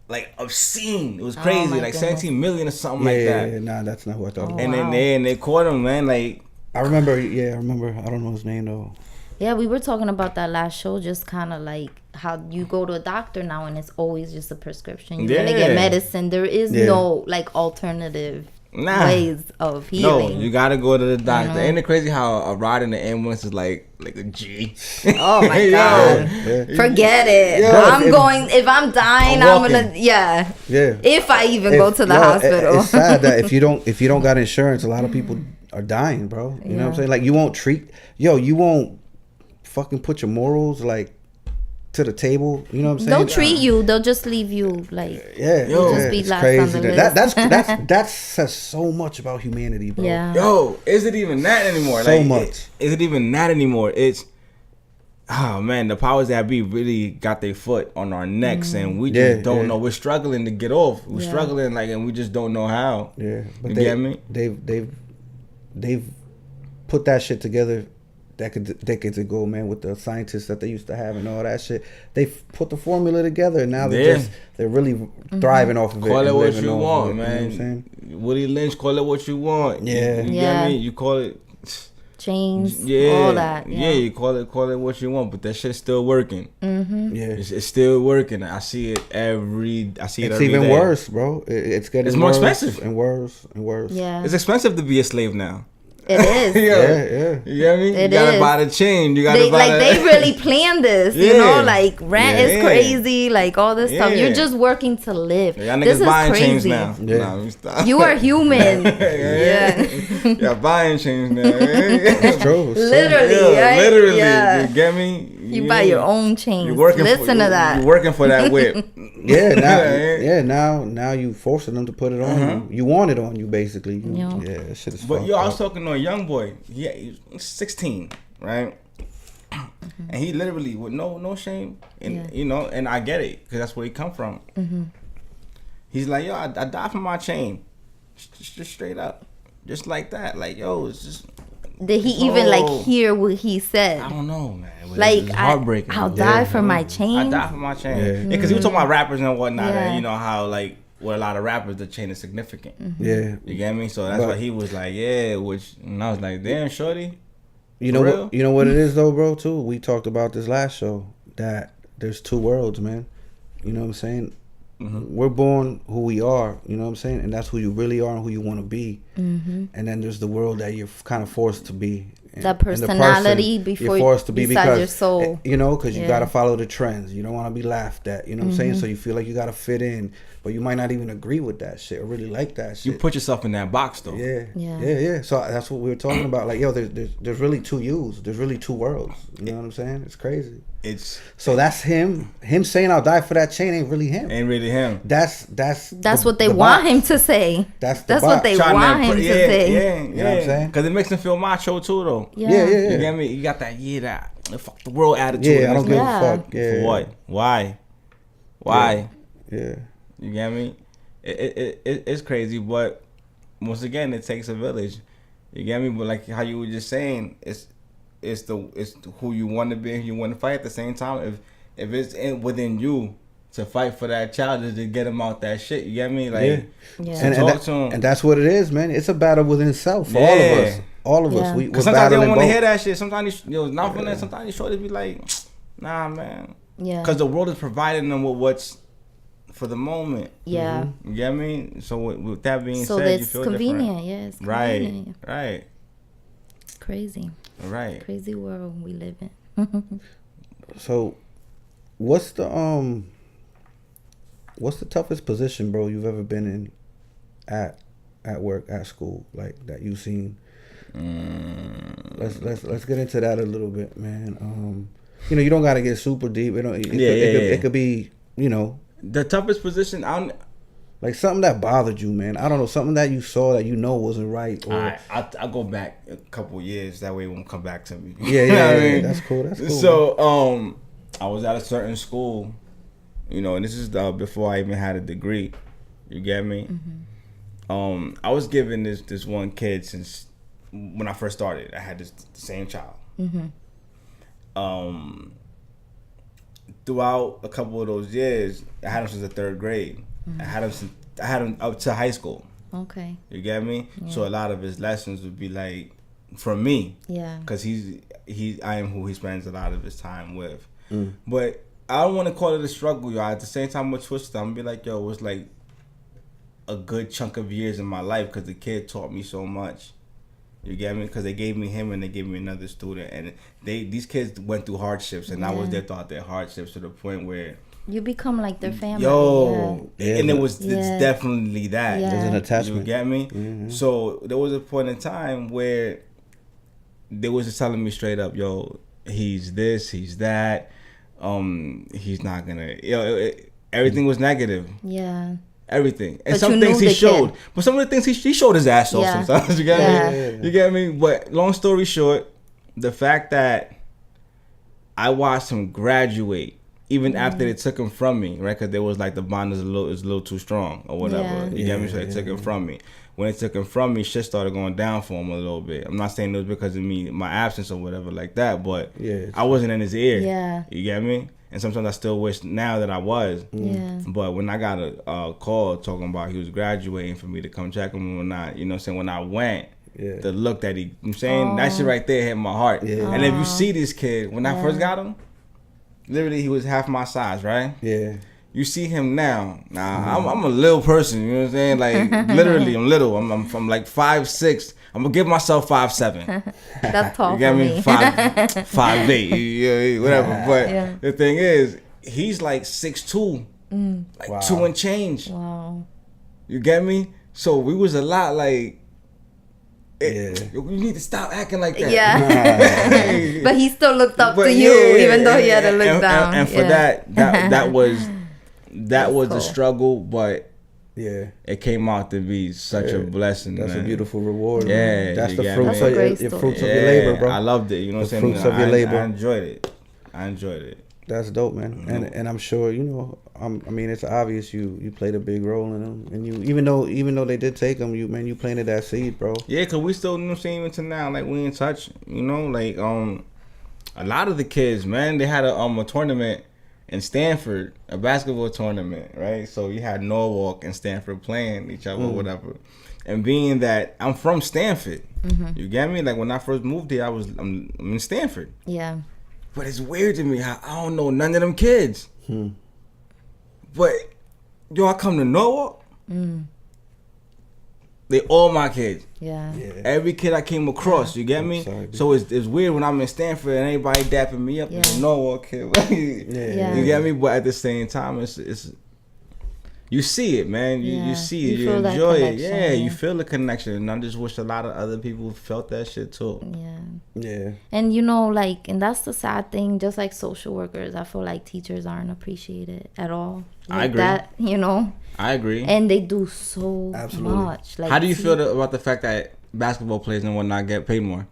like obscene. It was crazy, my like goodness. 17 million or something about. like Yeah, that. yeah, nah, that's not who I thought about. And Wow. then they caught him, man. Like, I remember. I don't know his name though. Yeah, we were talking about that last show, just kind of like how you go to a doctor now and it's always just a prescription. You're gonna Yeah. get medicine. There is Yeah. no like alternative Nah. ways of no, healing. you gotta go to the doctor. Ain't it crazy how a ride in the ambulance is like a G? Oh my Yo. god! Forget it. Yo, I'm if- going. If I'm dying, I'm I'm walking. gonna. Yeah. Yeah. If I even go to the yo, hospital. It's sad that if you don't got insurance, a lot of people are dying, bro. You know what I'm saying? Like you won't fucking put your morals like to the table. You know what I'm saying? They'll treat you. They'll just leave you like. Yeah, Yo, just be it's last crazy. on the That says so much about humanity, bro. Yeah. Yo, is it even that anymore? So Like, much. Is it even that anymore? It's oh man, the powers that be really got their foot on our necks, and we just Yeah, don't yeah. know. We're struggling to get off. We're Yeah. struggling, and we just don't know how. Yeah, but You they, get me? They've put that shit together decades ago, man, with the scientists that they used to have and all that shit. They put the formula together, and now they're really thriving off of it. Call it and what living you off want, of it, man. You know what I'm saying? Woody Lynch, call it what you want. Yeah. You Yeah. get me? You call it. chains, Yeah, all that. Yeah, you call it what you want, but that shit's still working. Mm-hmm. Yeah, It's still working. I see it every day. It's even worse, bro. It's getting It's more worse expensive and worse and worse. Yeah, It's expensive to be a slave now. it is. Yeah. You know what I mean? It you gotta is. buy the chain. You gotta They buy they really planned this, you Yeah. know, like rent is Yeah. crazy, like all this stuff. Yeah. You're just working to live. Y'all This niggas is buying chains crazy. now. Yeah. Nah, let me stop. You are human. Yeah. Yeah, buying chains now. It's true. It's true. Literally, Yeah, right? literally. Yeah. You get me? You buy your own chains. You're working Listen to that. You're working for that whip. Now you forcing them to put it on you. You want it on you, basically. Yeah. That shit is But fucked yo, I was up. talking to a young boy. Yeah, he was 16, right? And he literally with no shame, and you know, and I get it because that's where he come from. He's like, yo, I died for my chain, just straight up, just like that. Like, yo, it's just. Did he even like hear what he said? I don't know, man. Like, it's heartbreaking. I'll die for my chain. I die for my chain. Yeah. Because he was talking about rappers and whatnot, Yeah. and you know how like with a lot of rappers the chain is significant. Yeah. You get me? So that's But- why he was like, yeah, which and I was like, damn, shorty. You know For what? real? You know what it is though, bro. Too. We talked about this last show that there's two worlds, man. You know what I'm saying? We're born who we are. You know what I'm saying? And that's who you really are and who you want to be. And then there's the world that you're kind of forced to be. And, That and the personality person before you're forced to be beside because your soul. you know, because you Yeah. gotta follow the trends. You don't want to be laughed at. You know what I'm saying? So you feel like you gotta fit in, but you might not even agree with that shit or really like that shit. You put yourself in that box though. Yeah. So that's what we were talking about. Like, yo, there's really two yous. There's really two worlds. You know what I'm saying? It's crazy. It's So that's him. Him saying I'll die for that chain ain't really him. ain't really him. That's What they want him to say. That's the That's what box. they Trying want him to say. Yeah, You know what I'm saying? Because it makes him feel macho too, though. Yeah. You get me? You got that fuck the world attitude. Yeah, I don't give Yeah. a fuck. Yeah. For what? Why? Yeah. You get me? It's crazy, but once again, it takes a village. You get me? But like how you were just saying, it's who you want to be and who you want to fight at the same time. If it's within you to fight for that child to get him out that shit, you get me? Like, Yeah. to And, talk to him. and that's what it is, man. It's a battle within self for Yeah. all of us. Yeah. We're Cause sometimes they don't battling want to both. hear that shit. Sometimes not for that. Sometimes you shorty be like, nah, man. Yeah. Cause the world is providing them with what's for the moment. Yeah. You get me? So with that being So said, you that's feel convenient. different. Yeah, it's Right. convenient. Right. Crazy. Right. Crazy world we live in. So, what's the toughest position, bro, you've ever been in at work, at school, like that you've seen? Let's get into that a little bit, man. You know, you don't gotta get super deep. It could be, you know, The toughest position, like something that bothered you, man. I don't know, something that you saw that you know wasn't right. Or I'll go back a couple years. That way it won't come back to me. yeah, You know what I mean? that's cool. That's cool. So, I was at a certain school, you know, and this is before I even had a degree. You get me? I was given this one kid since when I first started. I had the same child. Throughout a couple of those years, I had him since the third grade. I had him up to high school. Okay. You get me? So a lot of his lessons would be like from me. Yeah. Cause I am who he spends a lot of his time with. But I don't want to call it a struggle, y'all. At the same time, with Twisted, I'm gonna be like, yo, it was like a good chunk of years in my life because the kid taught me so much. You get me? Because they gave me him and they gave me another student, and these kids went through hardships, and I was there throughout their hardships to the point where You become like their family. Yeah. and it's Yeah. definitely that. Yeah. There's an attachment. You get me? So there was a point in time where they was just telling me straight up, yo, he's this, he's that. He's not gonna. Everything was negative. Yeah. Everything. And But some you things knew he the showed. kid. But some of the things he showed his ass off Yeah. sometimes. You get Yeah. me? You get me? But long story short, the fact that I watched him graduate even after they took him from me, right? Because there was like the bond is a little too strong or whatever. Yeah. You get me? So they took him from me. When they took him from me, shit started going down for him a little bit. I'm not saying it was because of me, my absence or whatever like that, but I wasn't in his ear. Yeah. You get me? And sometimes I still wish now that I was. Yeah. But when I got a call talking about he was graduating for me to come check him or not, you know what I'm saying? When I went, the look that I'm saying, that shit right there hit my heart. Yeah. And if you see this kid, when I first got him, literally he was half my size, right? Yeah. You see him now. I'm a little person, you know what I'm saying? Like, literally, I'm little. I'm like 5'6". I'm gonna give myself 5'7". That's tall You get for me? me. 5'8", whatever. But Yeah. the thing is, he's like 6'2", like 2 and change. Wow. You get me? So we was a lot like, Yeah. you need to stop acting like that. Yeah. But he still looked up But to you, yeah, even though he had to look and, down. And for that was That's the cool. struggle, but Yeah. it came out to be such a blessing. That's man. a beautiful reward. Yeah, man. That's you the get fruits me? of That's a your, great your story. fruits of your labor, bro. I loved it. You know what I'm saying? fruits of your labor. I enjoyed it. I enjoyed it. That's dope, man. And I'm sure I mean, it's obvious you played a big role in them, and you even though they did take them, you planted that seed, bro. Yeah, cause we still, you know what I'm saying, even to now, like we in touch. You know, like a lot of the kids, man, they had a tournament in Stanford, a basketball tournament, right? So you had Norwalk and Stanford playing each other, whatever. And being that I'm from Stanford, you get me? Like when I first moved here, I'm in Stanford. Yeah. But it's weird to me how I don't know none of them kids. But yo, I come to Norwalk, they all my kids. Yeah. Every kid I came across, you get me? sorry, So it's weird when I'm in Stanford and everybody dapping me up as a Norwalk kid. Yeah. You get me? But at the same time, it's you see it, man. You see it. You You feel that enjoy it. connection, Yeah, yeah. you feel the connection. And I just wish a lot of other people felt that shit too. Yeah. Yeah. And and that's the sad thing, just like social workers, I feel like teachers aren't appreciated at all. I agree. That, I agree. and they do so Absolutely. much. Like, How do you feel about the fact that basketball players and whatnot get paid more?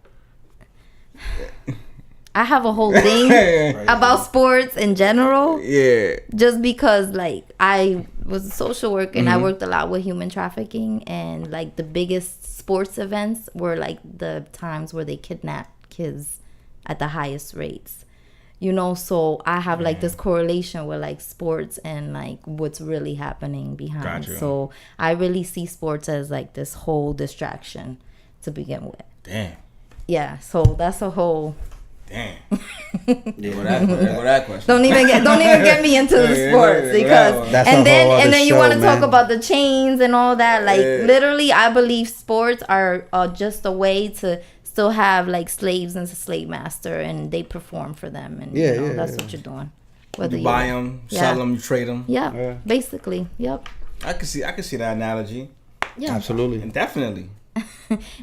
I have a whole thing about sports in general, Yeah. just because like I was a social worker and I worked a lot with human trafficking, and like the biggest sports events were like the times where they kidnap kids at the highest rates. So I have like this correlation with like sports and like what's really happening behind. Gotcha. So I really see sports as like this whole distraction to begin with. Damn. Yeah, so that's a whole. Damn. Go that question. Don't even get me into the sports because That's a and whole other then you show, want to talk man. about the chains and all that. Like literally, I believe sports are just a way to still have like slaves and a slave master, and they perform for them, and that's what you're doing. Whether You buy them, sell them, you trade them. Yeah, basically. Yep. I can see that analogy. Yeah. Absolutely. And definitely.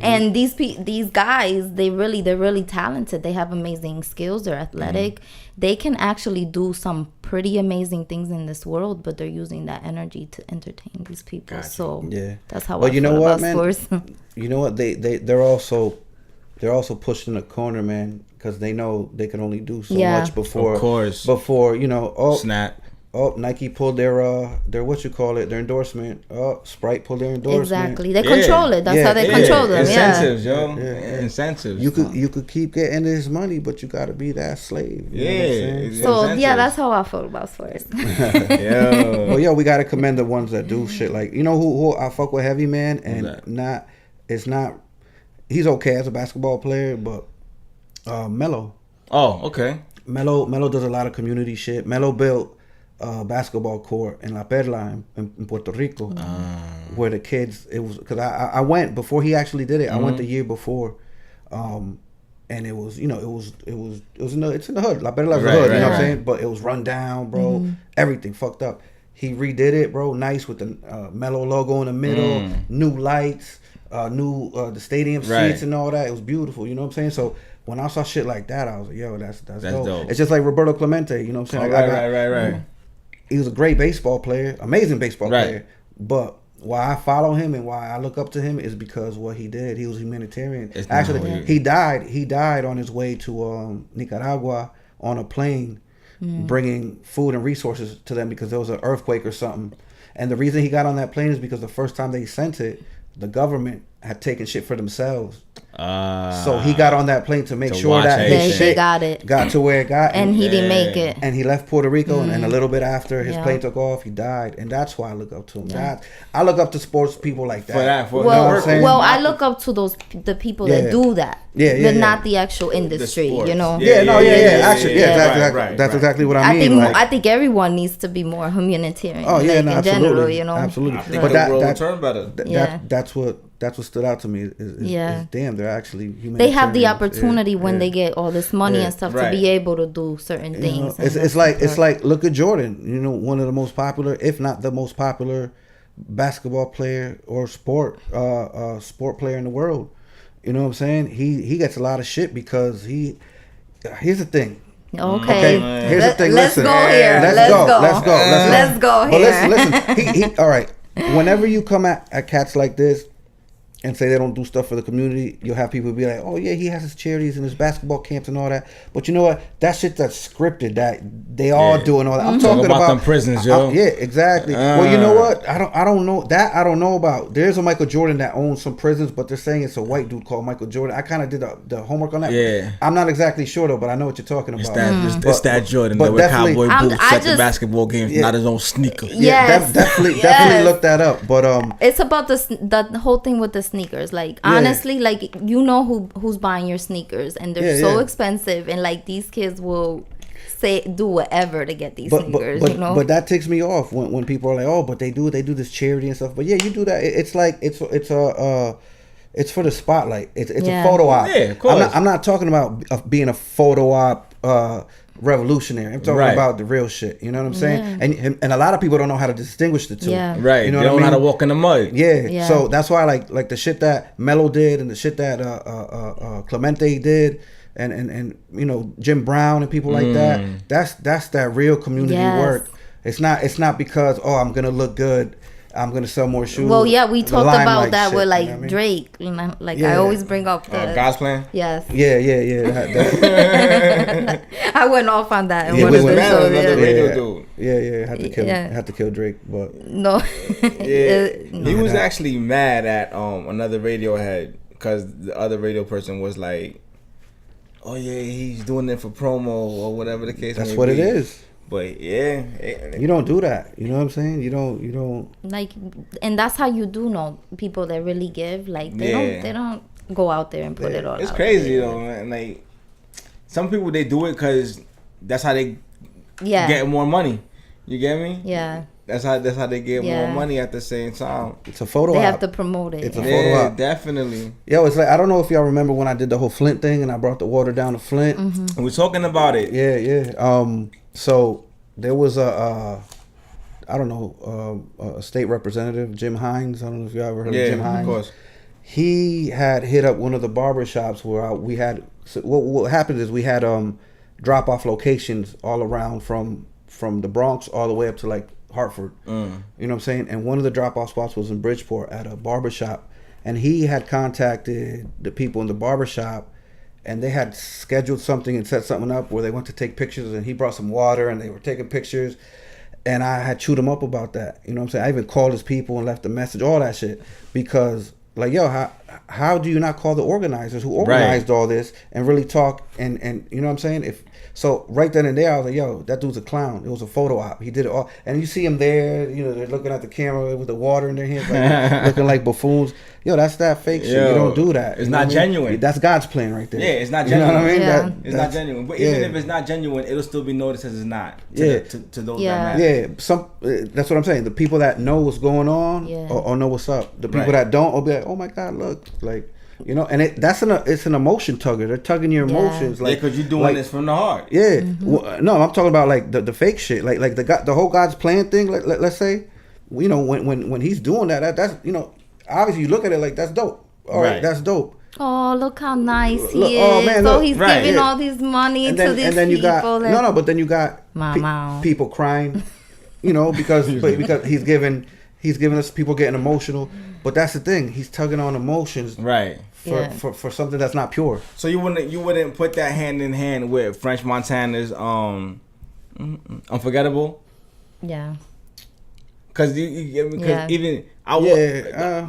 And these guys, they're really talented. They have amazing skills. They're athletic. They can actually do some pretty amazing things in this world, but they're using that energy to entertain these people. Gotcha. So that's how But I you know feel what, about man? sports. You know what? They're also pushed in a corner, man, because they know they can only do so much before. Of course. Before Snap. Nike pulled their their endorsement. Sprite pulled their endorsement. Exactly. They control it. That's how they control them. Incentives, Yeah. yo. Incentives. You could keep getting this money, but you gotta be that slave. You know what I'm saying? So Incentives. that's how I feel about sports. Yo. Well, we gotta commend the ones that do shit like who I fuck with heavy, man, Who's and that? he's okay as a basketball player, but Melo Oh, okay. Melo does a lot of community shit. Melo built a basketball court in La Perla in Puerto Rico, where the kids, it was because I went before he actually did it. I went the year before, and it was it's in the hood. La Perla's the hood, you know what I'm saying? But it was run down, bro. Everything fucked up. He redid it, bro. Nice with the Melo logo in the middle, new lights, new the stadium seats and all that. It was beautiful, you know what I'm saying? So when I saw shit like that, I was like, yo, that's dope. It's just like Roberto Clemente, you know what I'm saying? Right. He was a great baseball player, amazing baseball player. But why I follow him and why I look up to him is because what he did. He was humanitarian. Actually, he died on his way to Nicaragua on a plane, bringing food and resources to them because there was an earthquake or something. And the reason he got on that plane is because the first time they sent it, the government had taken shit for themselves. So he got on that plane to make sure that his shit got to where it got. And he didn't make it. And he left Puerto Rico, and a little bit after his plane took off, he died. And that's why I look up to him. I look up to sports people like that. I look up to the people that do that. But not the actual industry, you know. Actually, that's exactly what I mean. I think everyone needs to be more humanitarian. Oh yeah, in general, you know. Absolutely. But the world will turn better. That's what stood out to me. Is damn, they're actually humanitarian. They have the opportunity when they get all this money and stuff to be able to do certain things. It's like look at Jordan. You know, one of the most popular, if not the most popular, basketball player or sport player in the world. You know what I'm saying? He gets a lot of shit because here's the thing. Okay. Here's the thing. Let's listen. go here. Let's go here. But listen. He all right. Whenever you come at cats like this and say they don't do stuff for the community, you'll have people be like, oh yeah, he has his charities and his basketball camps and all that. But you know what? That shit that's scripted, that they all do and all that. I'm talking about them prisons, yo. Yeah, exactly. Well, you know what? I don't know that. I don't know about. There's a Michael Jordan that owns some prisons, but they're saying it's a white dude called Michael Jordan. I kind of did the homework on that. Yeah. I'm not exactly sure though, but I know what you're talking about. It's that Jordan that with cowboy boots at the basketball games, not his own sneaker. Yes. Definitely look that up. But it's about the whole thing with the sneakers. Like honestly, like you know who's buying your sneakers, and they're so expensive, and like these kids will do whatever to get these sneakers. But, you know. But that takes me off when people are like, oh, but they do this charity and stuff. But yeah, you do that. It's like it's for the spotlight. It's a photo op. Yeah, of course. I'm not talking about being a photo op revolutionary. I'm talking about the real shit. You know what I'm saying? And a lot of people don't know how to distinguish the two. Yeah. Right. You know they don't know how to walk in the mud. Yeah. So that's why like the shit that Melo did and the shit that Clemente did and you know Jim Brown and people like that. That's that real community work. It's not because I'm gonna look good, I'm gonna sell more shoes. Well, yeah, we talked about that with like you know what I mean? Drake. You know, like I always bring up the God's plan. Yes. Yeah. I went off on that. Another radio dude. Yeah. Had to kill Drake, but no. He was actually mad at another radio head because the other radio person was like, oh yeah, he's doing it for promo or whatever the case. That's what it is. But yeah, you don't do that. You know what I'm saying? You don't like, and that's how you do know people that really give. Like they don't go out there and put it all. It's out crazy there. though, man. Like some people they do it because that's how they get more money. You get me? Yeah. That's how they get more money at the same time. It's a photo They op. have to promote it. It's a photo op. Definitely. Yo, it's like I don't know if y'all remember when I did the whole Flint thing and I brought the water down to Flint. Mm-hmm. We're talking about it. Yeah. So there was a state representative, Jim Hines. I don't know if you ever heard of Jim Hines. Of course. He had hit up one of the barber shops where we had. So what happened is we had drop off locations all around from the Bronx all the way up to like Hartford. You know what I'm saying? And one of the drop off spots was in Bridgeport at a barber shop, and he had contacted the people in the barber shop. And they had scheduled something and set something up where they went to take pictures, and he brought some water and they were taking pictures. And I had chewed him up about that. You know what I'm saying? I even called his people and left a message, all that shit. Because, like, yo, how do you not call the organizers who organized all this and really talk and you know what I'm saying? So right then and there, I was like, yo, that dude's a clown. It was a photo op. He did it all. And you see him there, you know, they're looking at the camera with the water in their hands, like, looking like buffoons. Yo, that's that fake shit. You don't do that. It's not genuine. That's God's plan right there. Yeah, it's not genuine. You know what I mean? Yeah. It's not genuine. But even if it's not genuine, it'll still be noticed as it's not. To those that matter. Yeah, that's what I'm saying. The people that know what's going on or know what's up. The people that don't will be like, oh my God, look. Like, you know, and it's an emotion tugger. They're tugging your emotions, like because you're doing this from the heart. Yeah, well, no, I'm talking about like the fake shit, like the whole God's plan thing. Let's say, you know, when he's doing that's you know, obviously you look at it like that's dope. All right, that's dope. Oh, look how nice he is. Oh, man, so look. he's giving all this money to these people. And then you got but then you got people crying, you know, because he's giving us people getting emotional. But that's the thing, he's tugging on emotions, right? For something that's not pure. So you wouldn't put that hand in hand with French Montana's Unforgettable? Yeah. Because even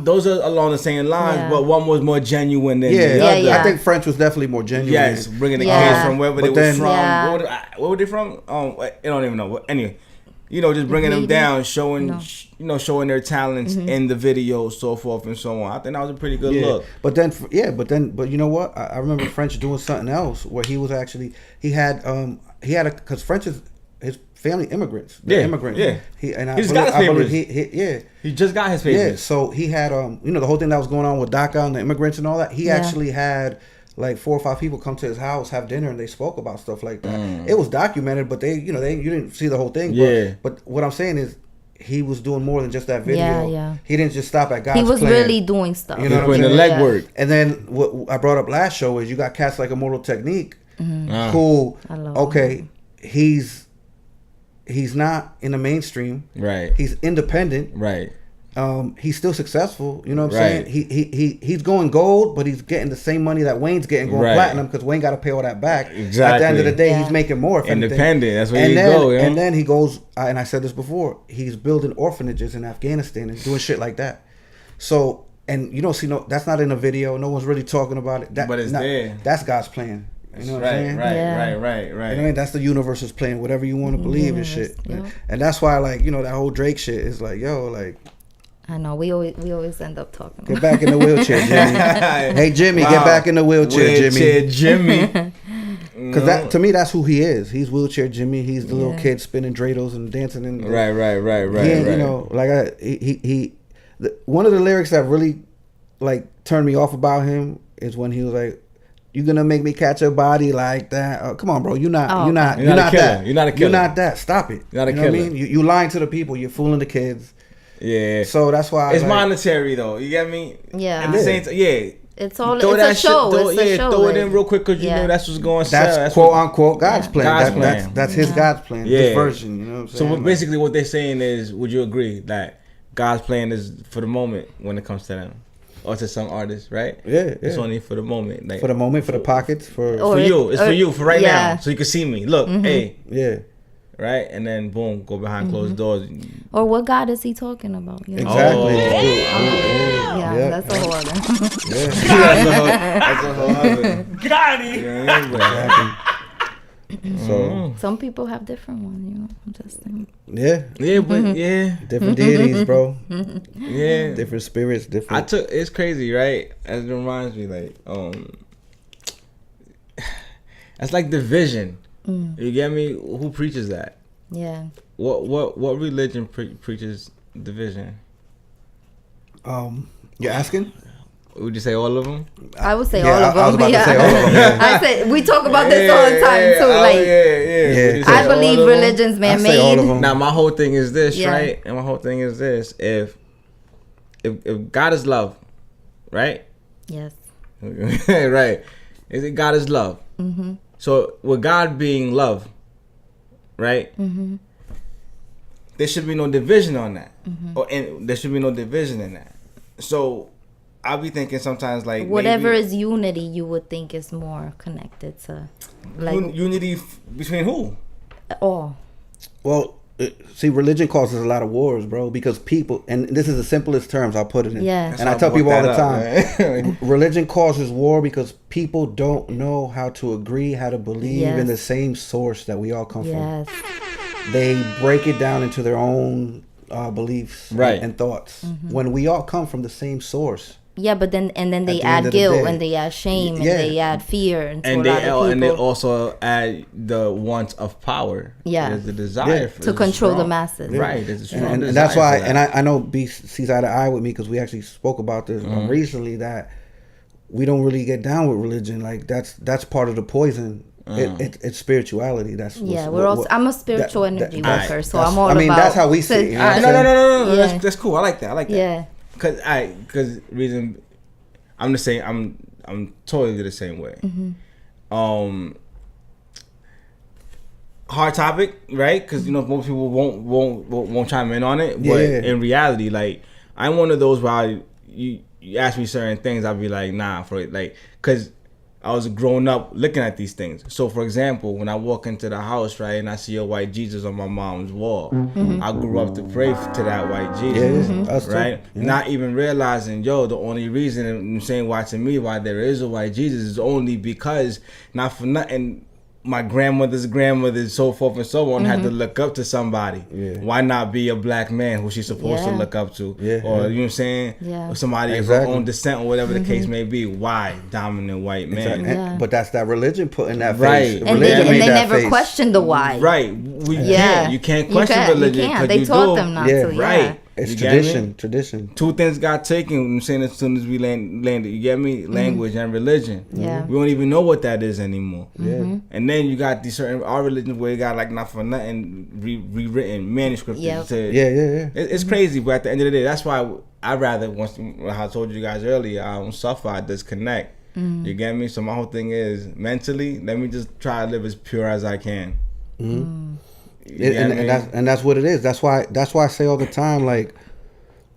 those are along the same lines, but one was more genuine than the other. I think French was definitely more genuine. Yes, bringing the kids from wherever they were from. Yeah. What were they from? I don't even know. Anyway, just bringing them down, showing showing their talents in the video, so forth and so on. I think that was a pretty good look. But you know what? I remember French doing something else where he was actually because French is his family immigrants. They're immigrants. Yeah. He just got his papers. Yeah. So he had the whole thing that was going on with DACA and the immigrants and all that. He actually had like 4 or 5 people come to his house, have dinner, and they spoke about stuff like that. It was documented, but you didn't see the whole thing. Yeah. But what I'm saying is, he was doing more than just that video. Yeah. He didn't just stop at God's He was plan. really doing stuff. You know putting the legwork. And then what I brought up last show is you got cats like Immortal Technique, who he's not in the mainstream. Right. He's independent. Right. He's still successful. You know what I'm saying? He's going gold, but he's getting the same money that Wayne's getting going platinum because Wayne got to pay all that back. Exactly. At the end of the day, he's making more. Independent. That's where you go. And then he goes, and I said this before, he's building orphanages in Afghanistan and doing shit like that. So, and you don't see that's not in a video. No one's really talking about it. But it's there. That's God's plan. You know what I'm saying? Right. You know what I mean? That's the universe's plan. Whatever you want to believe and shit. Yeah. And that's why, that whole Drake shit is I know we always end up talking. Get back in the wheelchair, Jimmy. Hey, Jimmy, get back in the wheelchair, Jimmy. Because to me, that's who he is. He's wheelchair Jimmy. He's the little kid spinning dreidels and dancing. Right. One of the lyrics that really turned me off about him is when he was like, "You gonna make me catch a body like that? Oh, come on, bro. You're not that. You're not a killer. You're not that. Stop it. You're not a killer. What I mean? You lying to the people. You're fooling the kids." Yeah. So that's why it's monetary though. You get me? Yeah. At the same time, It's all. It's a show. It's a show. Throw it in real quick because you know that's what's going to sell. That's quote unquote God's plan. That's his God's plan. His version. You know what I'm saying? So basically, what they're saying is, would you agree that God's plan is for the moment when it comes to them, or to some artists, right? Yeah. It's only for the moment. For the moment, for the pockets, for you. It's for you, for right now, so you can see me. Look, hey. Yeah. Right, and then boom, go behind closed doors. Or what God is he talking about? You know? Exactly. That's a whole other. That's a whole other. Got it. So some people have different ones, I'm just saying. Different deities, bro. Yeah, different spirits, different. It's crazy, right? As it reminds me, it's like division. You get me? Who preaches that? Yeah. What religion preaches division? You're asking? Would you say all of them? I would say all of them. I was about to say all of them. Yeah. I said we talk about this all the time too. I believe religion's man-made. Now my whole thing is this, right? And my whole thing is this: if God is love, right? Yes. Right. Is it God is love? Mm-hmm. So with God being love, right? Mm-hmm. There should be no division on that, and there should be no division in that. So I'll be thinking sometimes whatever is unity, you would think is more connected to unity between who? All. Well, see, religion causes a lot of wars, bro, because people, and this is the simplest terms I'll put it in. Yeah. And I tell people all the time, religion causes war because people don't know how to agree, how to believe in the same source that we all come from. They break it down into their own beliefs and thoughts. When we all come from the same source. Yeah, but then they add guilt and they add shame and they add fear and they also add the want of power. Yeah, there's the desire to control the masses. Right, there's a strong and that's why. And I know B sees eye to eye with me because we actually spoke about this recently that we don't really get down with religion. Like that's part of the poison. It's spirituality. I'm a spiritual energy worker, so I'm all about. I mean, that's how we see it. You know no. That's cool. I like that. Yeah. Because reason I'm the same. I'm totally the same way. Mm-hmm. Hard topic, right? Because most people won't chime in on it. But in reality, I'm one of those where you ask me certain things, I'll be like, nah, for it, because I was grown up looking at these things. So, for example, when I walk into the house, right, and I see a white Jesus on my mom's wall, I grew up to pray to that white Jesus, right? Yeah. Not even realizing, the only reason I'm saying watching me why there is a white Jesus is only because, not for nothing, my grandmother's grandmother, so forth and so on, had to look up to somebody. Yeah. Why not be a black man who she's supposed to look up to? Yeah. Or, you know what I'm saying? Yeah. Or somebody of her own descent or whatever the case may be. Why? Dominant white man. Exactly. But that's that religion putting that face. And they never questioned the why. Right. You can't question religion. You can't. They taught them not to. Right. It's tradition. Two things got taken. I'm saying as soon as we landed, you get me? Language and religion. Yeah. We don't even know what that is anymore. Yeah. And then you got these certain our religions where you got like not for nothing rewritten manuscripts. Yeah. It's crazy, but at the end of the day, that's why I rather once I told you guys earlier, I don't suffer, I disconnect. You get me? So my whole thing is mentally, let me just try to live as pure as I can. And that's what it is. That's why I say all the time, like,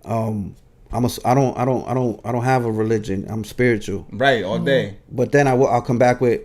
I don't have a religion. I'm spiritual. Right, all day. But then I'll come back with,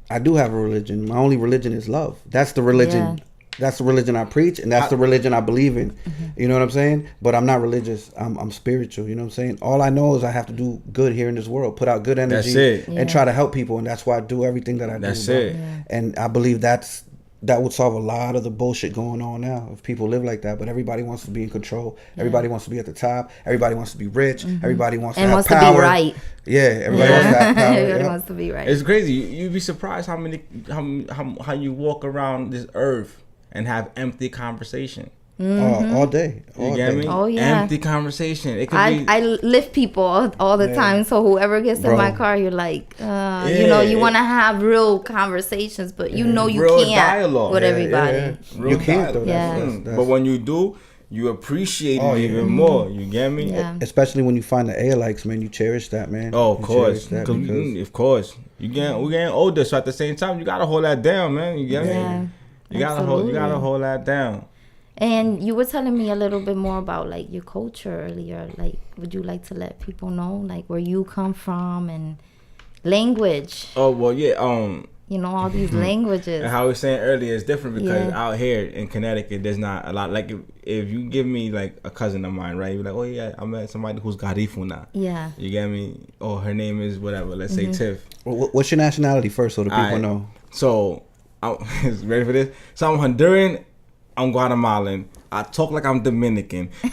I do have a religion. My only religion is love. That's the religion. Yeah. That's the religion I preach, and that's the religion I believe in. You know what I'm saying? But I'm not religious. I'm spiritual. You know what I'm saying? All I know is I have to do good here in this world, put out good energy, and try to help people, and that's why I do everything that I do. That's it. Yeah. And I believe that would solve a lot of the bullshit going on now if people live like that. But everybody wants to be in control. Everybody wants to be at the top. Everybody wants to be rich. Everybody wants to have power. To be right. Yeah, everybody wants to have power. Everybody wants to be right. It's crazy. You'd be surprised how you walk around this earth and have empty conversation. All day. You get me? Oh, yeah. Empty conversation. It could I lift people all the time. So whoever gets in my car, you're like, you want to have real conversations, but you real can't dialogue. with everybody. You can't though. But when you do, you appreciate it even more. You get me? Yeah. Especially when you find the A-likes, man. You cherish that, man. Oh, of course. Of course. We're getting older, so at the same time, you gotta hold that down, man. You get me? You gotta hold that down. And you were telling me a little bit more about like your culture earlier. Like, would you like to let people know like where you come from and language? Oh well, yeah. All these languages. And how I was saying earlier, it's different because out here in Connecticut, there's not a lot. Like if you give me like a cousin of mine, right? You're like, oh yeah, I met somebody who's Garifuna. Yeah. You get me? Oh, her name is whatever. Let's say Tiff. What's your nationality first, so the people know? So, ready for this? So I'm Honduran. I'm Guatemalan. I talk like I'm Dominican. You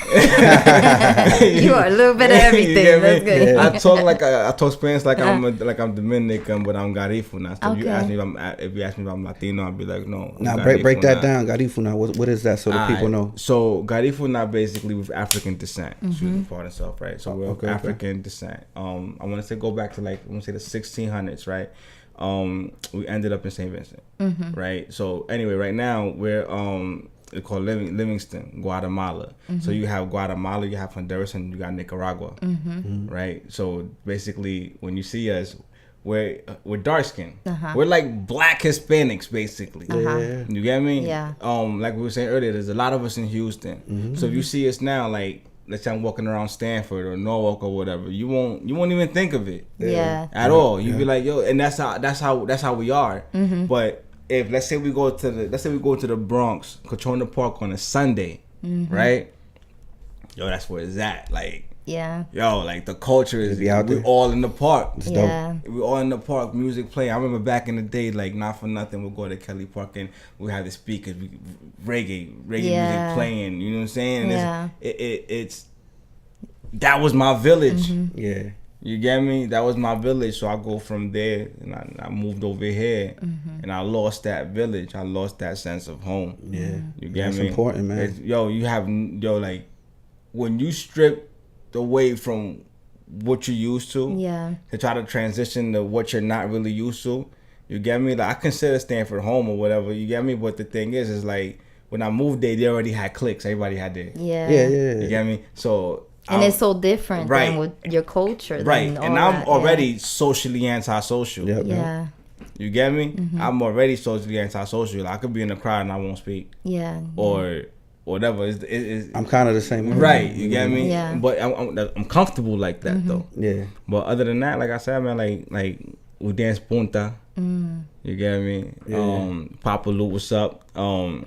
are a little bit of everything. That's good. Yeah. I talk Spanish like I'm Dominican, but I'm Garifuna. So if you ask me if I'm Latino, I'll be like, no. Now break that down. Garifuna. What is that so the people know? So Garifuna basically with African descent. Shooting for itself, right? So we're of African descent. I want to say go back to the 1600s, right? We ended up in St. Vincent, right? So anyway, right now we're it's called Livingston, Guatemala. So you have Guatemala, you have Honduras, and you got Nicaragua, right? So basically, when you see us, we're dark skinned. We're like black Hispanics, basically. You get me? Yeah. Like we were saying earlier, there's a lot of us in Houston. So if you see us now, like, let's say I'm walking around Stanford or Norwalk or whatever, you won't even think of it. At all. You'd be like, yo, and that's how we are. But if let's say we go to the Bronx, Cochona Park on a Sunday, right? Yo, that's where it's at. Like, like the culture is we all in the park. We all in the park, music playing. I remember back in the day, like not for nothing, we'll go to Kelly Park and we have the speakers, reggae music playing. You know what I'm saying? And it's that was my village. Yeah. You get me? That was my village. So I go from there and I moved over here and I lost that village. I lost that sense of home. Yeah. You get me? That's important, man. Like when you strip away from what you're used to to try to transition to what you're not really used to, you get me? Like I consider Stanford home or whatever, you get me? But the thing is like when I moved there, they already had cliques. Everybody had their you get me? So and it's so different than with your culture. Right. And I'm already socially antisocial. Yeah. You get me? I'm already socially antisocial. I could be in the crowd and I won't speak. Yeah. Or whatever. I'm kind of the same way. Right. You get me? Yeah. But I'm comfortable like that though. Yeah. But other than that, like I said, man, like we dance punta. You get me? Papa Lu, what's up? Yo,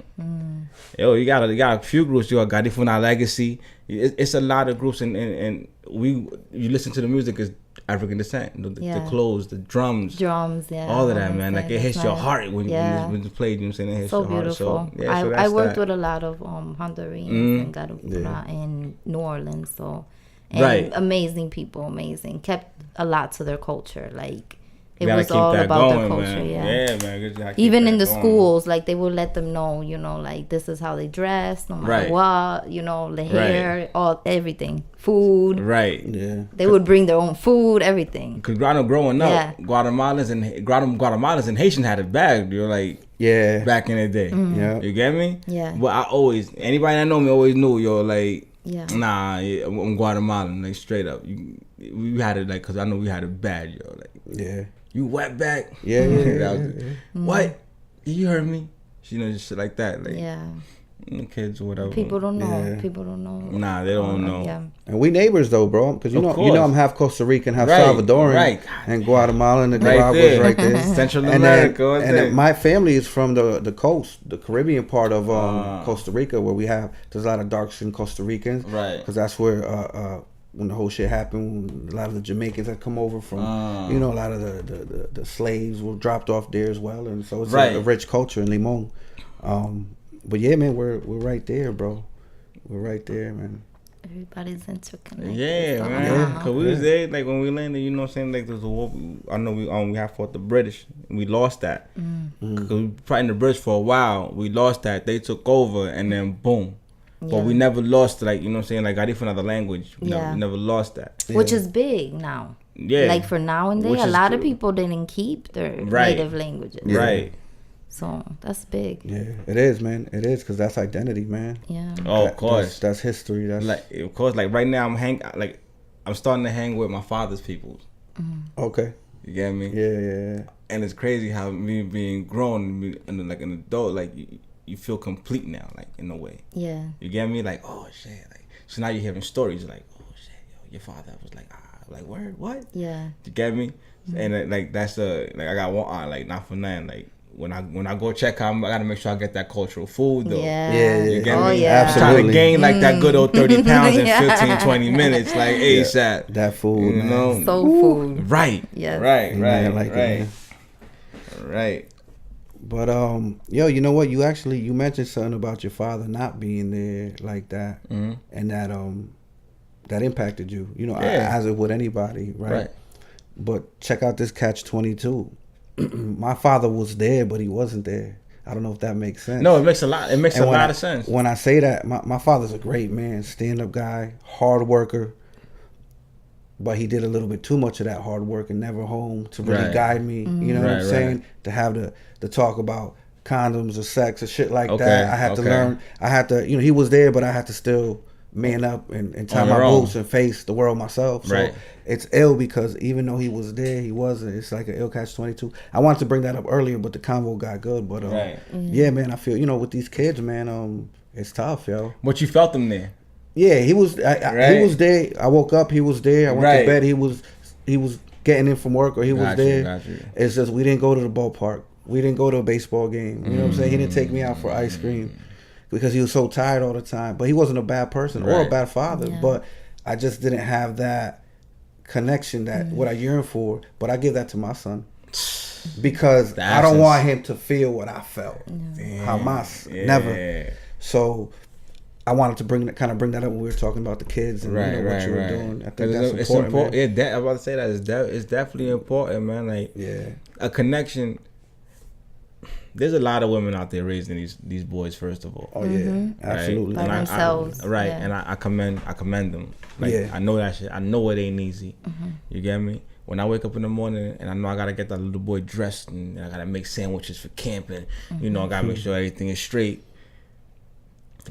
you got a few groups. You got Garifuna Legacy. It's a lot of groups, and you listen to the music is African descent. The clothes, the drums, all of that, man. Like it hits your heart when you play. You know what I'm saying? It hits your heart. Beautiful. So I worked with a lot of Hondurans and Garifuna in New Orleans. So amazing people, amazing. Kept a lot to their culture, like. It was all about their culture, man. Yeah, man. Even in the schools, like they would let them know, you know, like this is how they dress, no matter what, you know, the hair, everything, food. Right. Yeah. They would bring their own food, everything. Because growing up, Guatemalans and Haitians had it bad, you know, like back in the day. Yeah. You get me? Yeah. But anybody that know me always knew, yo, like, nah, I'm Guatemalan, like straight up. We had it like, cause I know we had it bad, yo, like. You wet back? Yeah. What? You heard me? You know, just shit like that. Like, kids or whatever. People don't know. Yeah. People don't know. Nah, they don't know. Yeah. And we neighbors though, bro. Because you know I'm half Costa Rican, half Salvadoran, and Guatemalan, Nicaragua's right there. Central America. And my family is from the coast, the Caribbean part of Costa Rica, where there's a lot of dark skinned Costa Ricans. Right. Because that's where when the whole shit happened, a lot of the Jamaicans had come over from, a lot of the slaves were dropped off there as well, and so it's a rich culture in Limon. But yeah, man, we're right there, bro. We're right there, man. Everybody's interconnected. Yeah, man. Cause we was there, like when we landed, you know what I'm saying? Like there's a war. I know we have fought the British. We lost that. Cause we were fighting the British for a while. We lost that. They took over, and then boom. But we never lost, like, you know what I'm saying, like I did for another language. We never lost that. Which is big now. Yeah. Like for now and then, a lot of people didn't keep their native languages. Yeah. Right. So that's big. Yeah, it is, man. It is, because that's identity, man. Yeah. Oh, of course. That's history. That's like, of course, like right now I'm starting to hang with my father's people. Okay. You get me? Yeah. And it's crazy how me being grown and like an adult, like you feel complete now, like in a way. Yeah. You get me? Like, oh shit. Like, so now you're hearing stories like, oh shit, yo, your father was like, like word, what? Yeah. You get me? And like that's like I got one aunt, like not for nothing, like when I go check out, I gotta make sure I get that cultural food though. Yeah. You get me? Yeah. Absolutely. Trying to gain like that good old 30 pounds in 15, 20 minutes, like ASAP. That food, you know? Soul food. Right. Yes. Right. Right. But you know what? You mentioned something about your father not being there like that, and that impacted you. You know, as it would anybody, right? But check out this catch-22. My father was there, but he wasn't there. I don't know if that makes sense. No, it makes a lot. It makes a lot of sense. When I say that, my father's a great man, stand-up guy, hard worker. But he did a little bit too much of that hard work and never home to really guide me. You know what I'm saying? To have the talk about condoms or sex or shit like that. I had to learn. I had to, he was there, but I had to still man up and tie my boots and face the world myself. So it's ill because even though he was there, he wasn't. It's like an ill catch-22. I wanted to bring that up earlier, but the convo got good. But yeah, man, I feel, with these kids, man, it's tough, yo. But you felt them there. Yeah, he was. He was there. I woke up. He was there. I went to bed. He was getting in from work, or he was there. Got you. It's just we didn't go to the ballpark. We didn't go to a baseball game. You know what I'm saying? He didn't take me out for ice cream because he was so tired all the time. But he wasn't a bad person or a bad father. Yeah. But I just didn't have that connection that what I yearn for. But I give that to my son because I don't want him to feel what I felt. Hamas never. So I wanted to bring that up when we were talking about the kids and what you were doing. I think that's important. Yeah, I'm about to say that it's definitely important, man. Like a connection. There's a lot of women out there raising these boys. First of all, absolutely, by themselves, and I commend them. Like I know that shit. I know it ain't easy. You get me? When I wake up in the morning and I know I gotta get that little boy dressed and I gotta make sandwiches for camping. I gotta make sure everything is straight.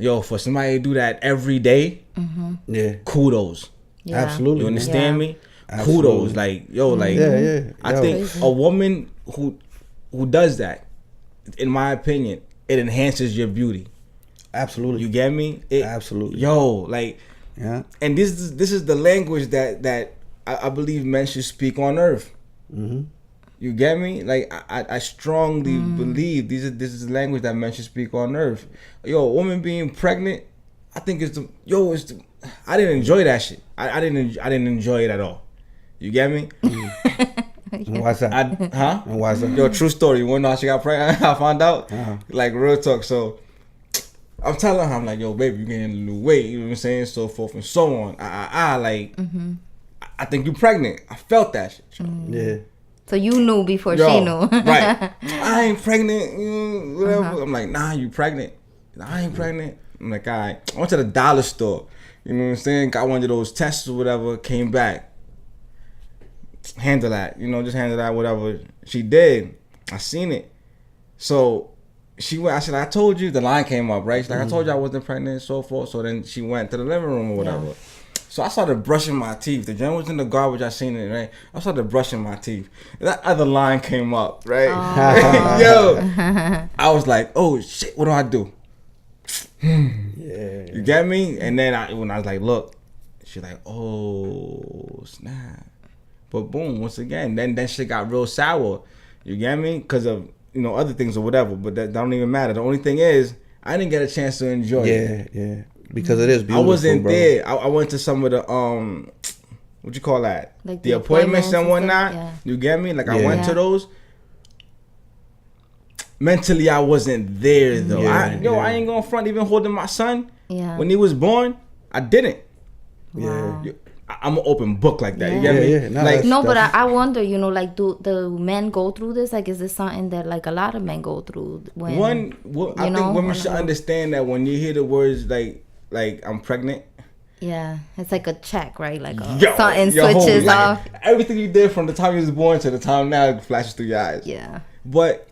Yo, for somebody to do that every day, kudos. Yeah. Absolutely. You understand me? Absolutely. Kudos. Like, yo, like, I think a woman who does that, in my opinion, it enhances your beauty. Absolutely. You get me? Absolutely. Yo, like, and this is the language that I believe men should speak on earth. You get me? Like I strongly believe this is language that men should speak on earth. Yo, a woman being pregnant, I think I didn't enjoy that shit. I didn't enjoy it at all. You get me? And why's that? And why's that? Yo, true story. You wanna know how she got pregnant? I found out. Like real talk. So I'm telling her, I'm like, yo, baby, you gaining a new weight. You know what I'm saying? So forth and so on. I think you pregnant. I felt that shit. Yeah. So you knew before she knew. Right. I ain't pregnant. Whatever. I'm like, nah, you pregnant. I ain't pregnant. I'm like, all right. I went to the dollar store. You know what I'm saying? Got one of those tests or whatever. Came back. Handle that. Just handle that, whatever. She did. I seen it. So she went. I said, I told you. The line came up, right? She's like, I told you I wasn't pregnant and so forth. So then she went to the living room or whatever. Yeah. So I started brushing my teeth. The gem was in the garbage. I seen it, right? I started brushing my teeth. That other line came up, right? Oh. Yo, I was like, oh shit, what do I do? Yeah. You get me? And then when I was like, look, she's like, oh snap. But boom, once again, then that shit got real sour. You get me? Because of other things or whatever. But that don't even matter. The only thing is, I didn't get a chance to enjoy it. Yeah. Because it is beautiful. I wasn't there. I went to some of the what you call that? Like the appointments and whatnot. Yeah. You get me? Like I went to those. Mentally, I wasn't there though. I ain't gonna front. Even holding my son when he was born, I didn't. Wow. Yeah. I'm an open book like that. Yeah. You get me? Yeah. No, but I wonder, like, do the men go through this? Like, is this something that like a lot of men go through? I think women should understand that when you hear the words like I'm pregnant. Yeah, it's like a check, right? Like something switches off. Everything you did from the time you was born to the time now flashes through your eyes. Yeah. But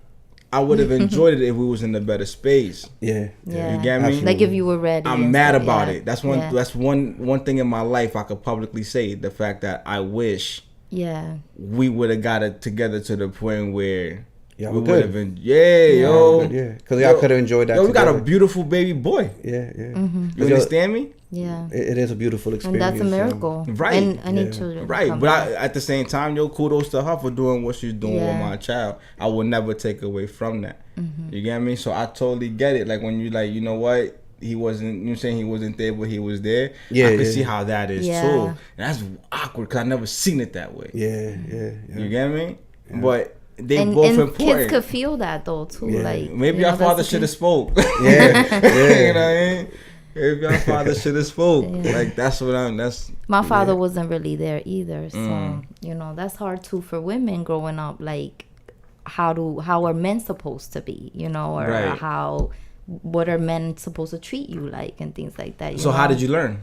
I would have enjoyed it if we was in a better space. Yeah. You get me? Absolutely. Like if you were ready. I'm mad about it. That's one thing in my life I could publicly say. The fact that I wish we would have got it together to the point where we would have been because y'all could have enjoyed that. We got a beautiful baby boy. Yeah. Mm-hmm. You understand me? Yeah, it is a beautiful experience, and that's a miracle, right? And I need children, right? But at the same time, kudos to her for doing what she's doing with my child. I will never take away from that. Mm-hmm. You get me? So I totally get it. Like when you like, you know what? He wasn't. You're saying he wasn't there, but he was there. Yeah, I can see how that is too. And that's awkward because I never seen it that way. Yeah. You get me? Yeah. But they both important. Kids could feel that though too. Yeah. Like maybe our father should have spoke. Yeah. You know what I mean? Maybe our father should have spoke. Like that's my father wasn't really there either. So that's hard too for women growing up. Like how are men supposed to be? Or what are men supposed to treat you like and things like that. So how did you learn?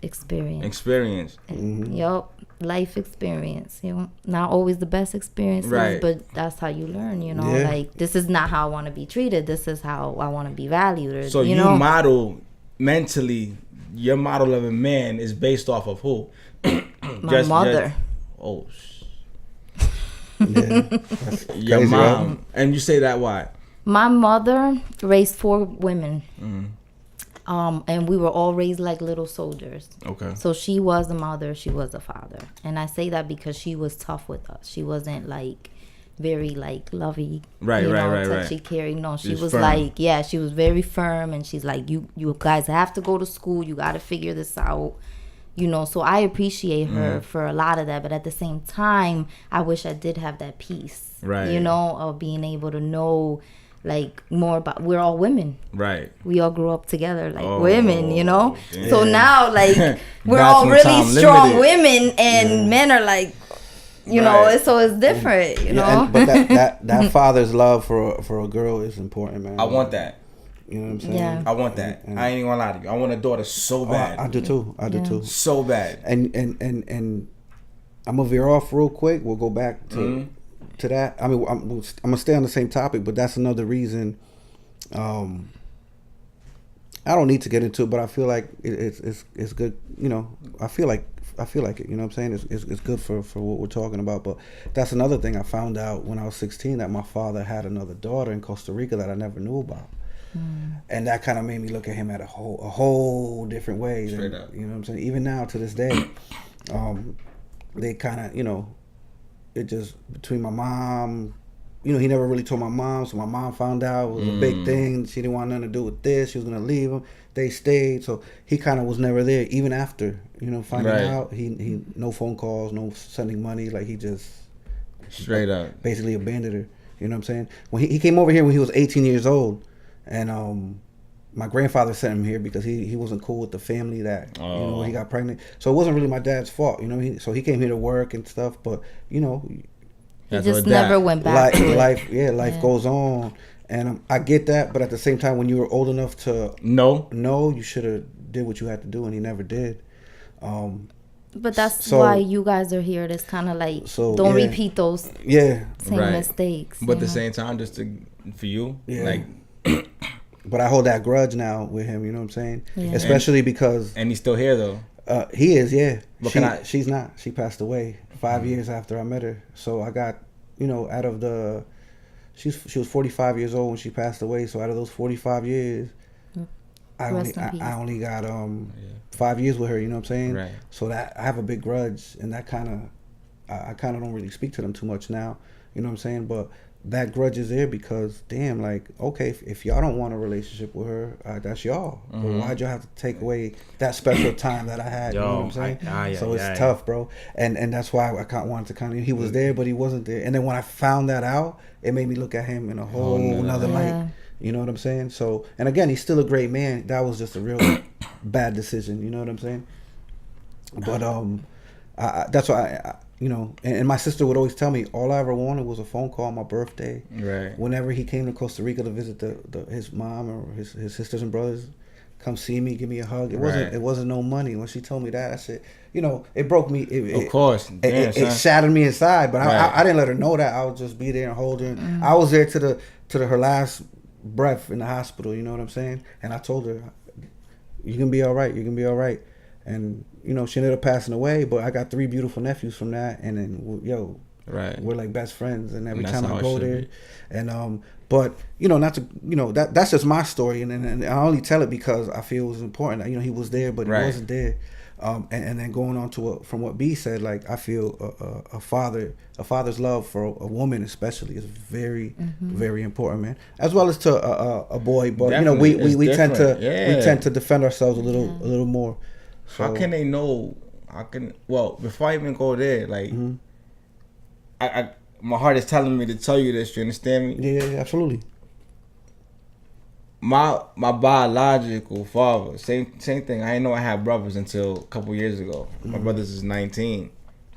Experience. Mm-hmm. Yup. Life experience. Not always the best experiences, but that's how you learn. Like this is not how I want to be treated. This is how I want to be valued. Or, so you model mentally. Your model of a man is based off of who? My mother. Your mom. Right? And you say that why? My mother raised 4 women. Mm. And we were all raised like little soldiers. Okay. So she was a mother, she was a father. And I say that because she was tough with us. She wasn't like very like lovey, touchy, caring. No, she was like, she was very firm, and she's like, you guys have to go to school, you got to figure this out. So I appreciate her for a lot of that, but at the same time, I wish I did have that peace. Right. Of being able to know like more about, we're all women, right? We all grew up together like women, Damn. So now like we're all really strong women, and men are like, so it's different, but that father's love for a girl is important, man. I want that. You know what I'm saying? Yeah. I want that. I ain't gonna lie to you. I want a daughter so bad. I do too. I do too. So bad. And I'm gonna veer off real quick. We'll go back to that. I mean, I'm gonna stay on the same topic, but that's another reason. I don't need to get into it, but I feel like it's good. I feel like it. You know what I'm saying? It's good for what we're talking about. But that's another thing I found out when I was 16, that my father had another daughter in Costa Rica that I never knew about. And that kind of made me look at him at a whole different way. Straight up. You know what I'm saying? Even now to this day, they kind of, it just between my mom. You know, he never really told my mom, so my mom found out. It was a big thing. She didn't want nothing to do with this. She was gonna leave him. They stayed, so he kind of was never there, even after, you know, finding out. He no phone calls, no sending money. Like, he just straight up basically abandoned her. You know what I'm saying? When he came over here when he was 18 years old, and my grandfather sent him here because he wasn't cool with the family that you know, when he got pregnant. So it wasn't really my dad's fault, you know. So he came here to work and stuff, but you know. He just never went back to life. Life goes on, and I get that. But at the same time, when you were old enough to know, you should have did what you had to do, and he never did. But that's why you guys are here. It's kind of like don't repeat those same mistakes. But at the same time, just for you, like. But I hold that grudge now with him. You know what I'm saying? Yeah. Especially because and he's still here though. He is, yeah. But she's not. She passed away 5 years after I met her. So I got, you know, out of the, she was 45 years old when she passed away. So out of those 45 years, I only got 5 years with her. You know what I'm saying? Right. So that I have a big grudge, and that kind of, I kind of don't really speak to them too much now. You know what I'm saying? But that grudge is there because, damn, like, okay, if y'all don't want a relationship with her, that's y'all. But why'd y'all have to take away that special time that I had? You know what I'm saying? So it's tough, bro. And that's why I wanted to kind of, he was there, but he wasn't there. And then when I found that out, it made me look at him in a whole nother light. You know what I'm saying? So, and again, he's still a great man. That was just a real bad decision. You know what I'm saying? But that's why you know, and my sister would always tell me all I ever wanted was a phone call on my birthday. Right. Whenever he came to Costa Rica to visit his mom or his sisters and brothers, come see me, give me a hug. It wasn't no money. When she told me that, I said, you know, it broke me. Of course. It shattered me inside. But I didn't let her know that. I would just be there and hold her. I was there to her last breath in the hospital. You know what I'm saying? And I told her, you can be all right. You can be all right. And you know, she ended up passing away, but I got 3 beautiful nephews from that, and then we're like best friends, and every time I go there, and but you know, not to, you know, that's just my story, and I only tell it because I feel it was important. You know, he was there, but he wasn't there, and then going on to from what B said, like, I feel a father's love for a woman especially is very very important, man, as well as to a boy, but definitely, you know, we tend to defend ourselves a little more. So, how can they know? Well, before I even go there, like, I my heart is telling me to tell you this. You understand me? Yeah, absolutely. My biological father, same thing. I didn't know I had brothers until a couple years ago. My brothers is 19.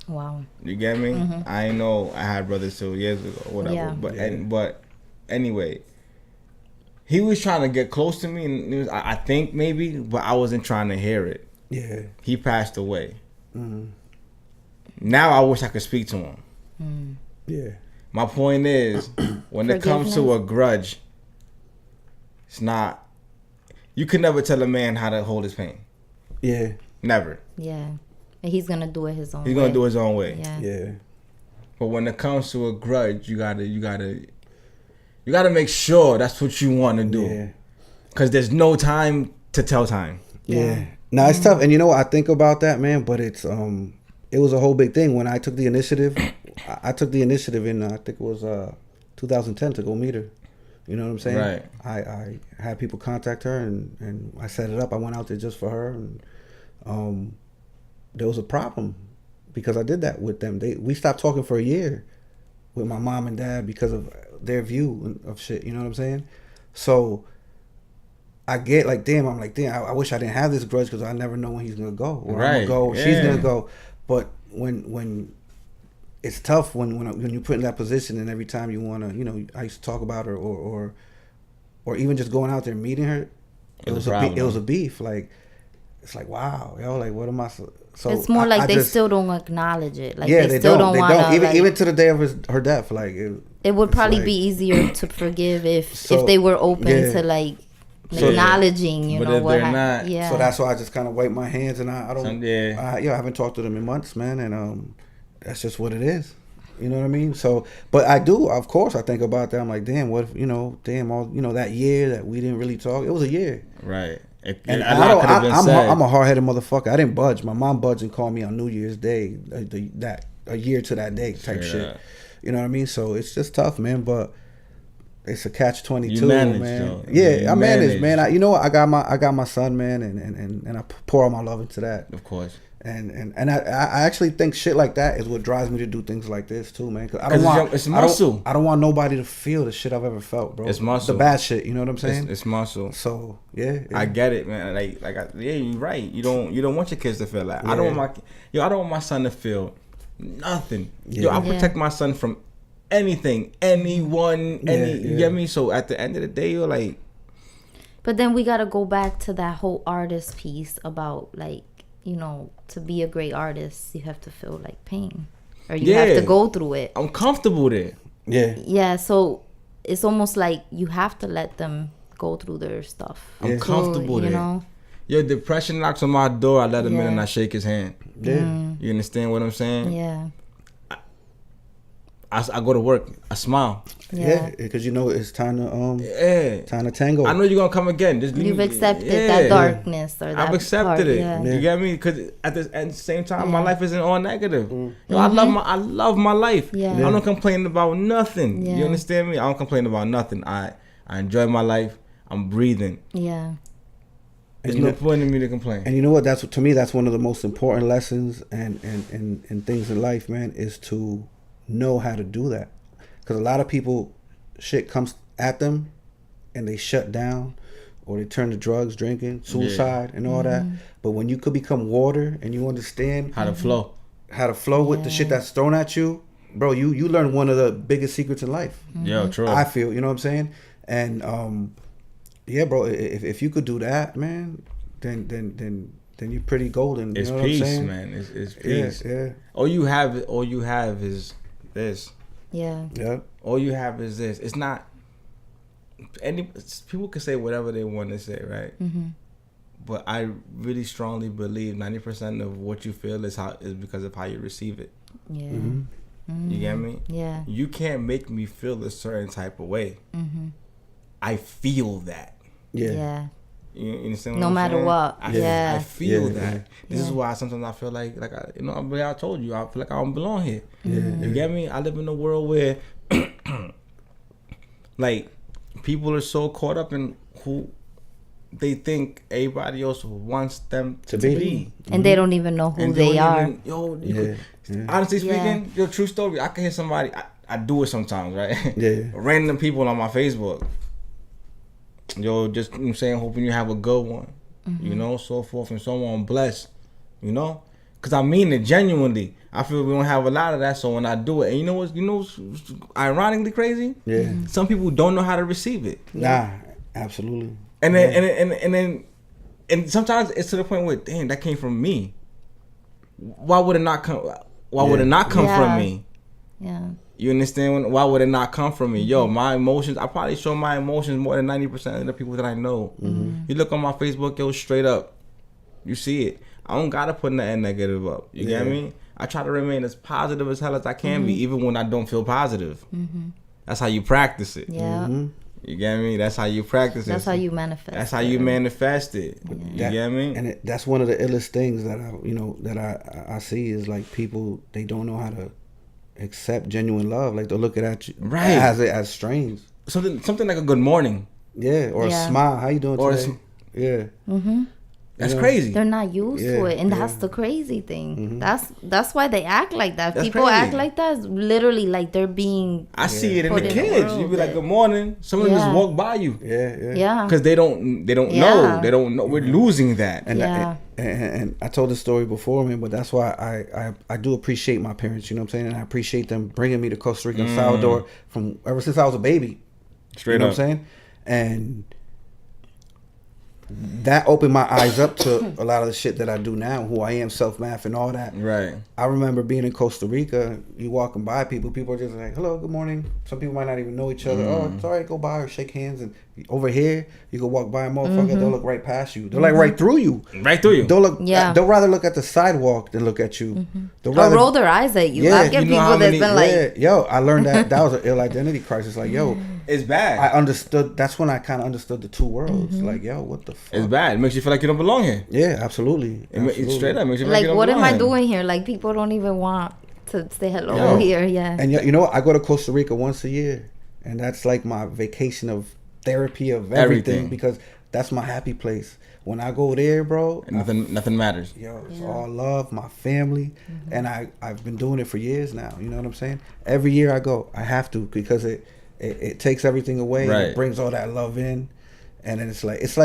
Wow. You get me? I didn't know I had brothers till years ago, whatever. Yeah. But anyway, he was trying to get close to me, and he was, I think maybe, but I wasn't trying to hear it. Yeah. He passed away. Now I wish I could speak to him. Yeah. My point is, when it comes to a grudge, it's not. You can never tell a man how to hold his pain. Yeah. Never. Yeah. And he's gonna do it his own way. He's gonna do his own way. Yeah. But when it comes to a grudge, you gotta make sure that's what you want to do. Yeah. Cause there's no time to tell time. Yeah. Now it's tough, and you know what I think about that, man. But it's it was a whole big thing when I took the initiative. I took the initiative in I think it was 2010 to go meet her. You know what I'm saying? Right. I had people contact her, and I set it up. I went out there just for her, and there was a problem because I did that with them. We stopped talking for a year with my mom and dad because of their view of shit. You know what I'm saying? So I get like, damn, I wish I didn't have this grudge because I never know when he's gonna go, or I'm gonna go, or she's gonna go. But when it's tough when you put in that position, and every time you wanna, you know, I used to talk about her or even just going out there and meeting her, it was a beef. Like, it's like, wow, yo, like, what am I? So it's more like they still don't acknowledge it. Like, they still don't want to. Even to the day of her death, like it would probably be easier to forgive if they were open to like. Acknowledging, you know, what happened. Yeah. So that's why I just kind of wipe my hands, and I don't. I haven't talked to them in months, man, and that's just what it is. You know what I mean? So, but I do, of course, I think about that. I'm like, damn, what if, you know, that year that we didn't really talk. It was a year, right? And I'm a hard-headed motherfucker. I didn't budge. My mom budged and called me on New Year's Day. That a year to that day type Straight shit. up. You know what I mean? So it's just tough, man. But it's a catch-22, You manage, man. though. Yeah, You I manage, manage. man. You know what? I got my son, man, and I pour all my love into that. Of course. And I actually think shit like that is what drives me to do things like this too, man. Cause I 'Cause don't want it's muscle. I don't want nobody to feel the shit I've ever felt, bro. It's muscle. The bad shit. You know what I'm saying? It's muscle. So yeah, I get it, man. Yeah, you're right. You don't want your kids to feel that. I don't want I don't want my son to feel nothing. Yo, I protect my son from anything, anyone, you get me? So at the end of the day, you're like. But then we gotta go back to that whole artist piece about like, you know, to be a great artist, you have to feel like pain, or you have to go through it. I'm comfortable there. Yeah. Yeah. So it's almost like you have to let them go through their stuff. I'm comfortable there. You know. Yo, depression knocks on my door. I let him in and I shake his hand. Yeah. You understand what I'm saying? Yeah. I go to work. I smile. Yeah, because you know it's time to time to tango. I know you're gonna come again. Just leave. You've accepted that darkness or that. I've accepted part, it. Yeah. You get me? Because at the same time, my life isn't all negative. Yo, I love my life. Yeah. I don't complain about nothing. Yeah. You understand me? I don't complain about nothing. I enjoy my life. I'm breathing. Yeah. There's no point in me to complain. And you know what? That's to me. That's one of the most important lessons and things in life, man, is to know how to do that. Because a lot of people, shit comes at them, and they shut down, or they turn to drugs, drinking, suicide, and all that. But when you could become water and you understand How to flow. With the shit that's thrown at you, bro, you learn one of the biggest secrets in life. Yo, true. I feel, you know what I'm saying? And yeah, bro, if you could do that, man, then you're pretty golden. It's you know peace, what I'm saying? man. It's peace. Yeah. All you have is this. Yeah. Yeah. All you have is this. It's not. People can say whatever they want to say, right? But I really strongly believe 90% of what you feel is because of how you receive it. Yeah. You get me? Yeah. You can't make me feel a certain type of way. I feel that. Yeah. Yeah. You understand what No I'm matter saying? what. I feel that. Yeah. This is why sometimes I feel like I told you, I feel like I don't belong here. You get me? I live in a world where like people are so caught up in who they think everybody else wants them to be. And they don't even know who And they are. Honestly speaking, your true story, I can hear somebody, I do it sometimes, right? Yeah. Random people on my Facebook. Yo, just, you know what I'm saying, hoping you have a good one. You know, so forth and so on. Bless. You know? Because I mean it genuinely. I feel we don't have a lot of that, so when I do it, and you know what's ironically crazy? Yeah. Some people don't know how to receive it. Nah, absolutely. And then and sometimes it's to the point where, damn, that came from me. Why would it not come? Would it not come from me? Yeah. You understand? Why would it not come from me? Yo, my emotions, I probably show my emotions more than 90% of the people that I know. You look on my Facebook, yo, straight up, you see it. I don't gotta put nothing negative up. You get me? I try to remain as positive as hell as I can be, even when I don't feel positive. That's how you practice it. Yeah. You get me? That's how you practice it. That's how you manifest. That's how you manifest it. You get me? And that's one of the illest things that I see is like people, they don't know how to accept genuine love. Like they'll look at you as strange. Something like a good morning. Yeah, or a smile. How you doing today? That's crazy. They're not used to it, and that's the crazy thing. That's why they act like that. That's People crazy. act like that. It's literally like they're being. I see it in the Put in the kids. world You be like, that- "Good morning." Some of them just Yeah. walk by you. Yeah. Because they don't know. They don't know. We're losing that. And, Yeah. and I told this story before, man, but that's why I do appreciate my parents, you know what I'm saying? And I appreciate them bringing me to Costa Rica and Salvador from ever since I was a baby. Straight you know up. what I'm saying? And that opened my eyes up to a lot of the shit that I do now, who I am, self-math and all that. Right. I remember being in Costa Rica, you walking by people are just like, hello, good morning. Some people might not even know each other. Oh, it's all right, go by or shake hands. And over here, you can walk by a motherfucker, they'll look right past you. They're like right through you. Right through you. They'll look. Yeah. They'll rather look at the sidewalk than look at you. They'll Or rather roll their eyes at you. Yeah, I get you know how people that's many- been like, Yo, I learned that was an ill identity crisis. Like, yo, It's bad. I understood. That's when I kind of understood the two worlds. Like, yo, what the fuck? It's bad. It makes you feel like you don't belong here. Yeah, absolutely. Straight up makes you feel like like, you don't what am belong I here. doing here? Like, people don't even want to say hello here. Yeah. And you know what? I go to Costa Rica once a year, and that's like my vacation of therapy of everything. Because that's my happy place. When I go there, bro, nothing matters. It's all love, my family, and I've been doing it for years now. You know what I'm saying? Every year I go, I have to, because it takes everything away, and it brings all that love in, and then it's like it's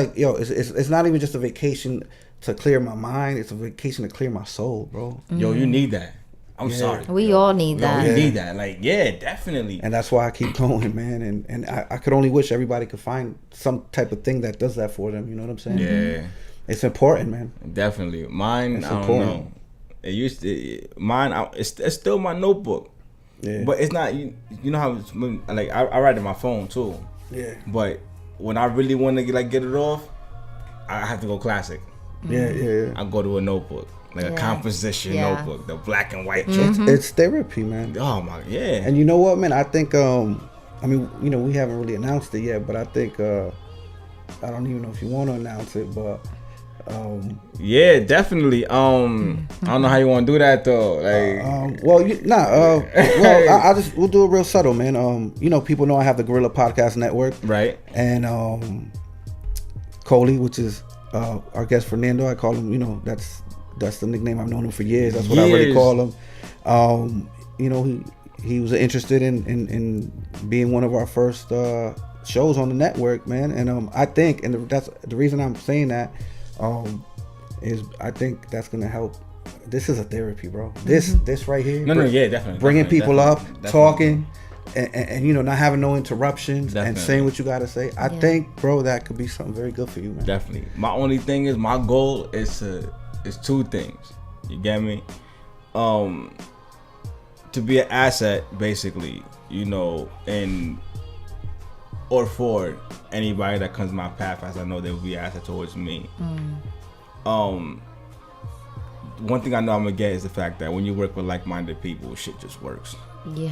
not even just a vacation to clear my mind; it's a vacation to clear my soul, bro. Yo, you need that. I'm sorry. We all need that. We need that. Like, definitely. And that's why I keep going, man. And I could only wish everybody could find some type of thing that does that for them. You know what I'm saying? Yeah. It's important, man. Definitely. Mine, it's I don't important. know. It used to, it's still my notebook. Yeah. But it's not, you know how it's, like, I write in my phone too. Yeah. But when I really want to get it off, I have to go classic. Yeah. I go to a notebook. Like a composition notebook, the black and white. It's therapy, man. Oh my, And you know what, man? I think, I mean, you know, we haven't really announced it yet, but I think, I don't even know if you want to announce it, but, yeah, definitely. I don't know how you want to do that though. Like, we'll do it real subtle, man. You know, people know I have the Gorilla Podcast Network, right? And Coley, which is our guest Fernando, I call him. You know, that's the nickname. I've known him for years. That's what I really call him. You know, he was interested in being one of our first shows on the network, man. And I think, and that's the reason I'm saying that, is I think that's gonna help. This is a therapy, bro. This right here. Definitely. Bringing people up, talking, and you know, not having no interruptions, and saying what you gotta say. I think, bro, that could be something very good for you, man. Definitely. My only thing is, my goal is two things. You get me? To be an asset, basically, you know, or for anybody that comes my path, as I know they will be an asset towards me. One thing I know I'm gonna get is the fact that when you work with like-minded people, shit just works. Yeah.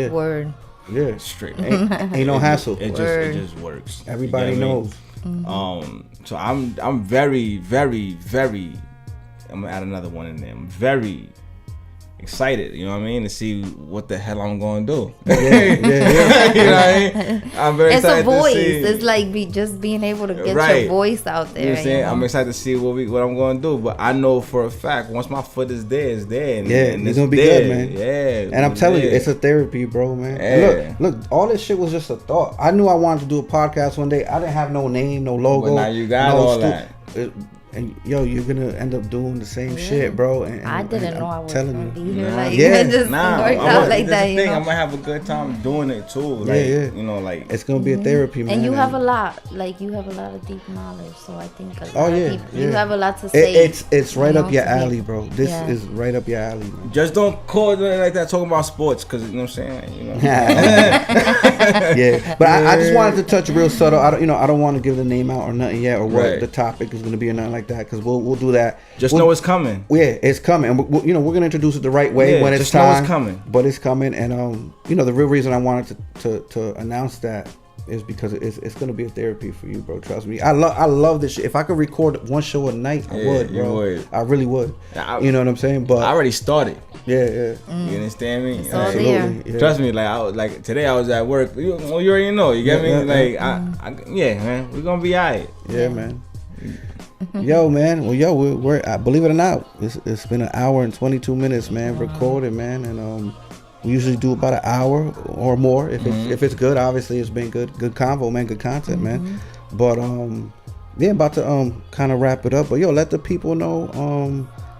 Word. Yeah. Straight. Ain't no hassle. It just works. Everybody knows. So I'm very, very, very. I'm gonna add another one in there. I'm very excited, you know what I mean, to see what the hell I'm gonna do. Yeah. You know what I mean? I'm very excited. It's a voice. To see. It's like just being able to get your voice out there. You know what I'm saying? You know? I'm excited to see what I'm gonna do. But I know for a fact, once my foot is there, it's there. And it's gonna be there. good, man. Yeah. And I'm telling you, it's a therapy, bro, man. Yeah. Look, all this shit was just a thought. I knew I wanted to do a podcast one day. I didn't have no name, no logo. But now you got all that. And yo, you're gonna end up doing the same shit, bro. And I didn't know I was gonna be here. Nah. It just worked out like that. You know? I might have a good time doing it too. Like, you know, like it's gonna be a therapy, man. And you have a lot, you have a lot of deep knowledge. So I think you have a lot to say. It's right up your alley, bro. This is right up your alley, man. Just don't call it like that talking about sports, because you know what I'm saying. You know. Yeah, but I just wanted to touch real subtle. I don't want to give the name out or nothing yet, or what the topic is gonna be or nothing like that, because we'll do that. Just know it's coming. Yeah, it's coming, and we're gonna introduce it the right way when it's time. Know it's coming. But it's coming, and the real reason I wanted to announce that is because it's gonna be a therapy for you, bro. Trust me. I love this shit. If I could record one show a night, I would, bro. You would. I really would. You know what I'm saying? But I already started. Yeah. You understand me? It's all there. Yeah. Trust me. Like today, I was at work. You already know. You get me? Man. We're gonna be alright. Yeah, man. Yo, man. Well, we're believe it or not, it's been an hour and 22 minutes, man, recorded, man, and we usually do about an hour or more if it's good. Obviously, it's been good convo, man, good content, man. But about to kind of wrap it up. But yo, let the people know,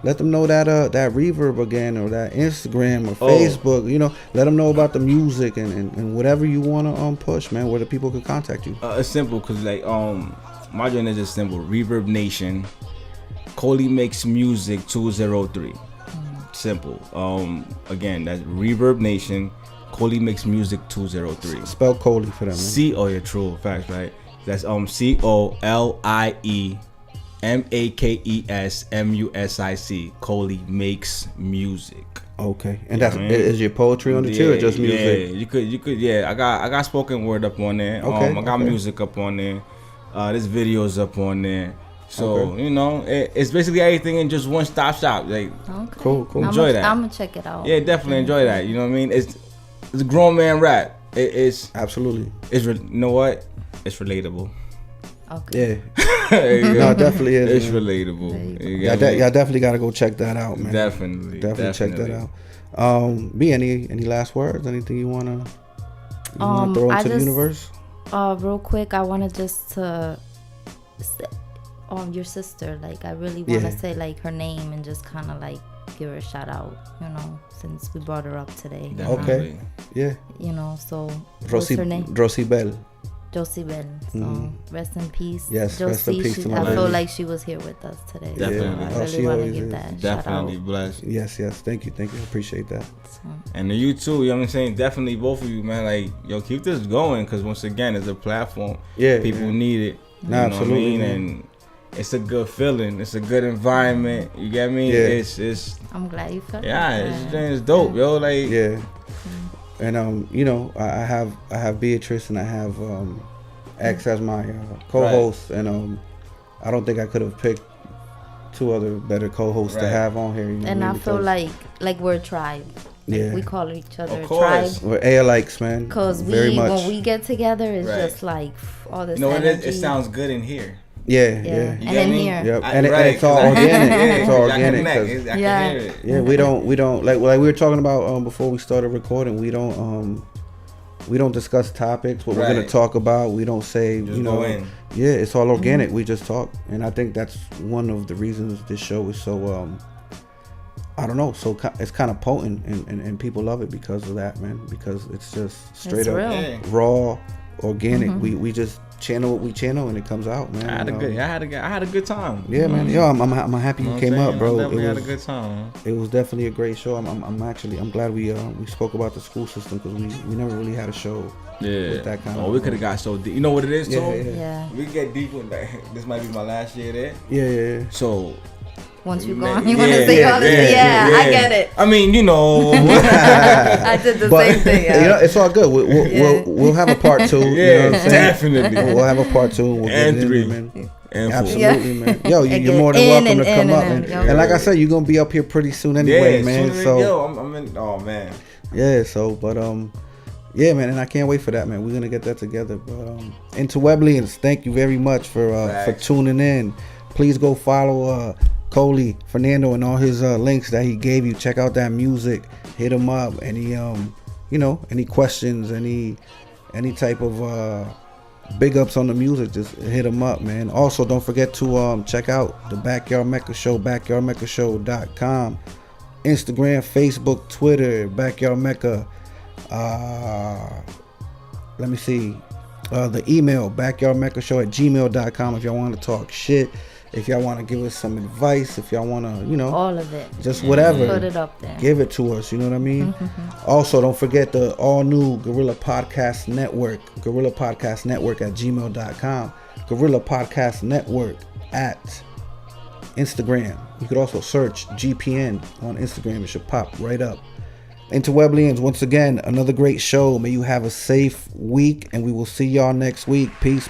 let them know that that Reverb again, or that Instagram or Facebook. You know, let them know about the music and whatever you want to push, man. Where the people can contact you. It's simple, cause like my journey is just simple. Reverb Nation, Coley Makes Music 203. Simple. Again, that's Reverb Nation, Coley Makes Music 203. Spell Coley for them, man. True facts, right? That's COLIEMAKESMUSIC. Coley Makes Music. Okay, and that's is your poetry on the chair or just music? Yeah, you could. Yeah, I got spoken word up on there. Okay, I got music up on there. This video's up on there. So you know, it's basically everything in just one stop shop. Like, cool. Enjoy that. I'm gonna check it out. Yeah, definitely enjoy that. You know what I mean? It's a grown man rap. It's absolutely. You know what? It's relatable. Okay. Yeah. No, it definitely is. It's relatable. Y'all definitely gotta go check that out, man. Definitely check that out. B, any last words? Anything you wanna throw into the universe? Real quick, I wanted just to your sister, like I really want to say like her name and just kind of like give her a shout out, you know, since we brought her up today. Okay. Yeah. You know, so what's her name? Josibel. So rest in peace. Yes, Josie, rest in peace to my I lady. feel like she was here with us today. Definitely. So I really want to give that definitely shout out. blessed. Yes. Thank you. Appreciate that. And to you too, you know what I'm saying? Definitely both of you, man. Like, yo, keep this going, because once again, it's a platform. Yeah. People need it. No, absolutely. What I mean? And it's a good feeling. It's a good environment. You get me? Yeah. It's. I'm glad you felt it's dope, yo. Like, yeah. And you know, I have Beatrice and I have X as my co-host, and I don't think I could have picked two other better co-hosts to have on here. You know and what I mean? Feel like we're a tribe. Like we call each other a tribe. We're ALikes, man. Because when we get together, it's just like all this. You know, energy. it sounds good in here. Yeah. And in here. Yep. And it's all organic. It's all organic. I can hear it. Yeah, we don't like we were talking about before we started recording. We don't discuss topics, what we're gonna talk about. We don't say, just you know, yeah, it's all organic. We just talk, and I think that's one of the reasons this show is so I don't know, so it's kind of potent, and people love it because of that, man. Because it's just straight up raw, organic. We just channel what we channel, and it comes out, man. I had a good time. Yeah, man. Yo, I'm happy you came up, bro. I definitely had a good time. It was definitely a great show. I'm glad we spoke about the school system, because we never really had a show. With that kind of. We could have got so deep. You know what it is, too? Yeah. We get deep with that. This might be my last year there. Yeah. So. Once you're gone, you want to say all this? Yeah, I get it. I mean, you know. I did the same thing. Yeah. You know, it's all good. We'll have a part 2. You know what I'm saying? Definitely. We'll have a part 2. We'll and 3. Man. And 4. Absolutely, man. Yo, you're more than welcome to come up. And like I said, you're going to be up here pretty soon anyway, man. So, I'm in. Oh, man. Yeah, so, but, yeah, man, and I can't wait for that, man. We're going to get that together. But, Interweblians, thank you very much for tuning in. Please go follow Coley, Fernando, and all his links that he gave you. Check out that music. Hit him up. Any any questions, any type of big ups on the music, just hit him up, man. Also, don't forget to check out the Backyard Mecca Show, backyardmeccashow.com. Instagram, Facebook, Twitter, Backyard Mecca. Let me see. The email, backyardmeccashow@gmail.com, if y'all want to talk shit. If y'all want to give us some advice, if y'all want to, all of it, just whatever, put it up there, give it to us. You know what I mean? Also, don't forget the all new Gorilla Podcast Network, Gorilla Podcast Network at gmail.com, Gorilla Podcast Network at Instagram. You could also search GPN on Instagram. It should pop right up. Interweblians, once again, another great show. May you have a safe week, and we will see y'all next week. Peace.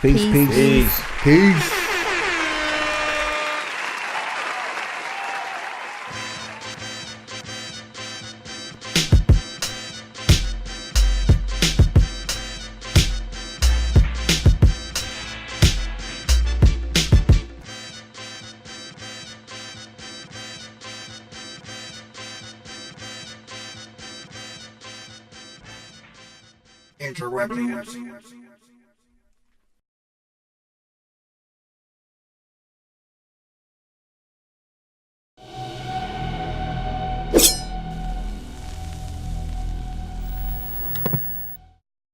Interweblians.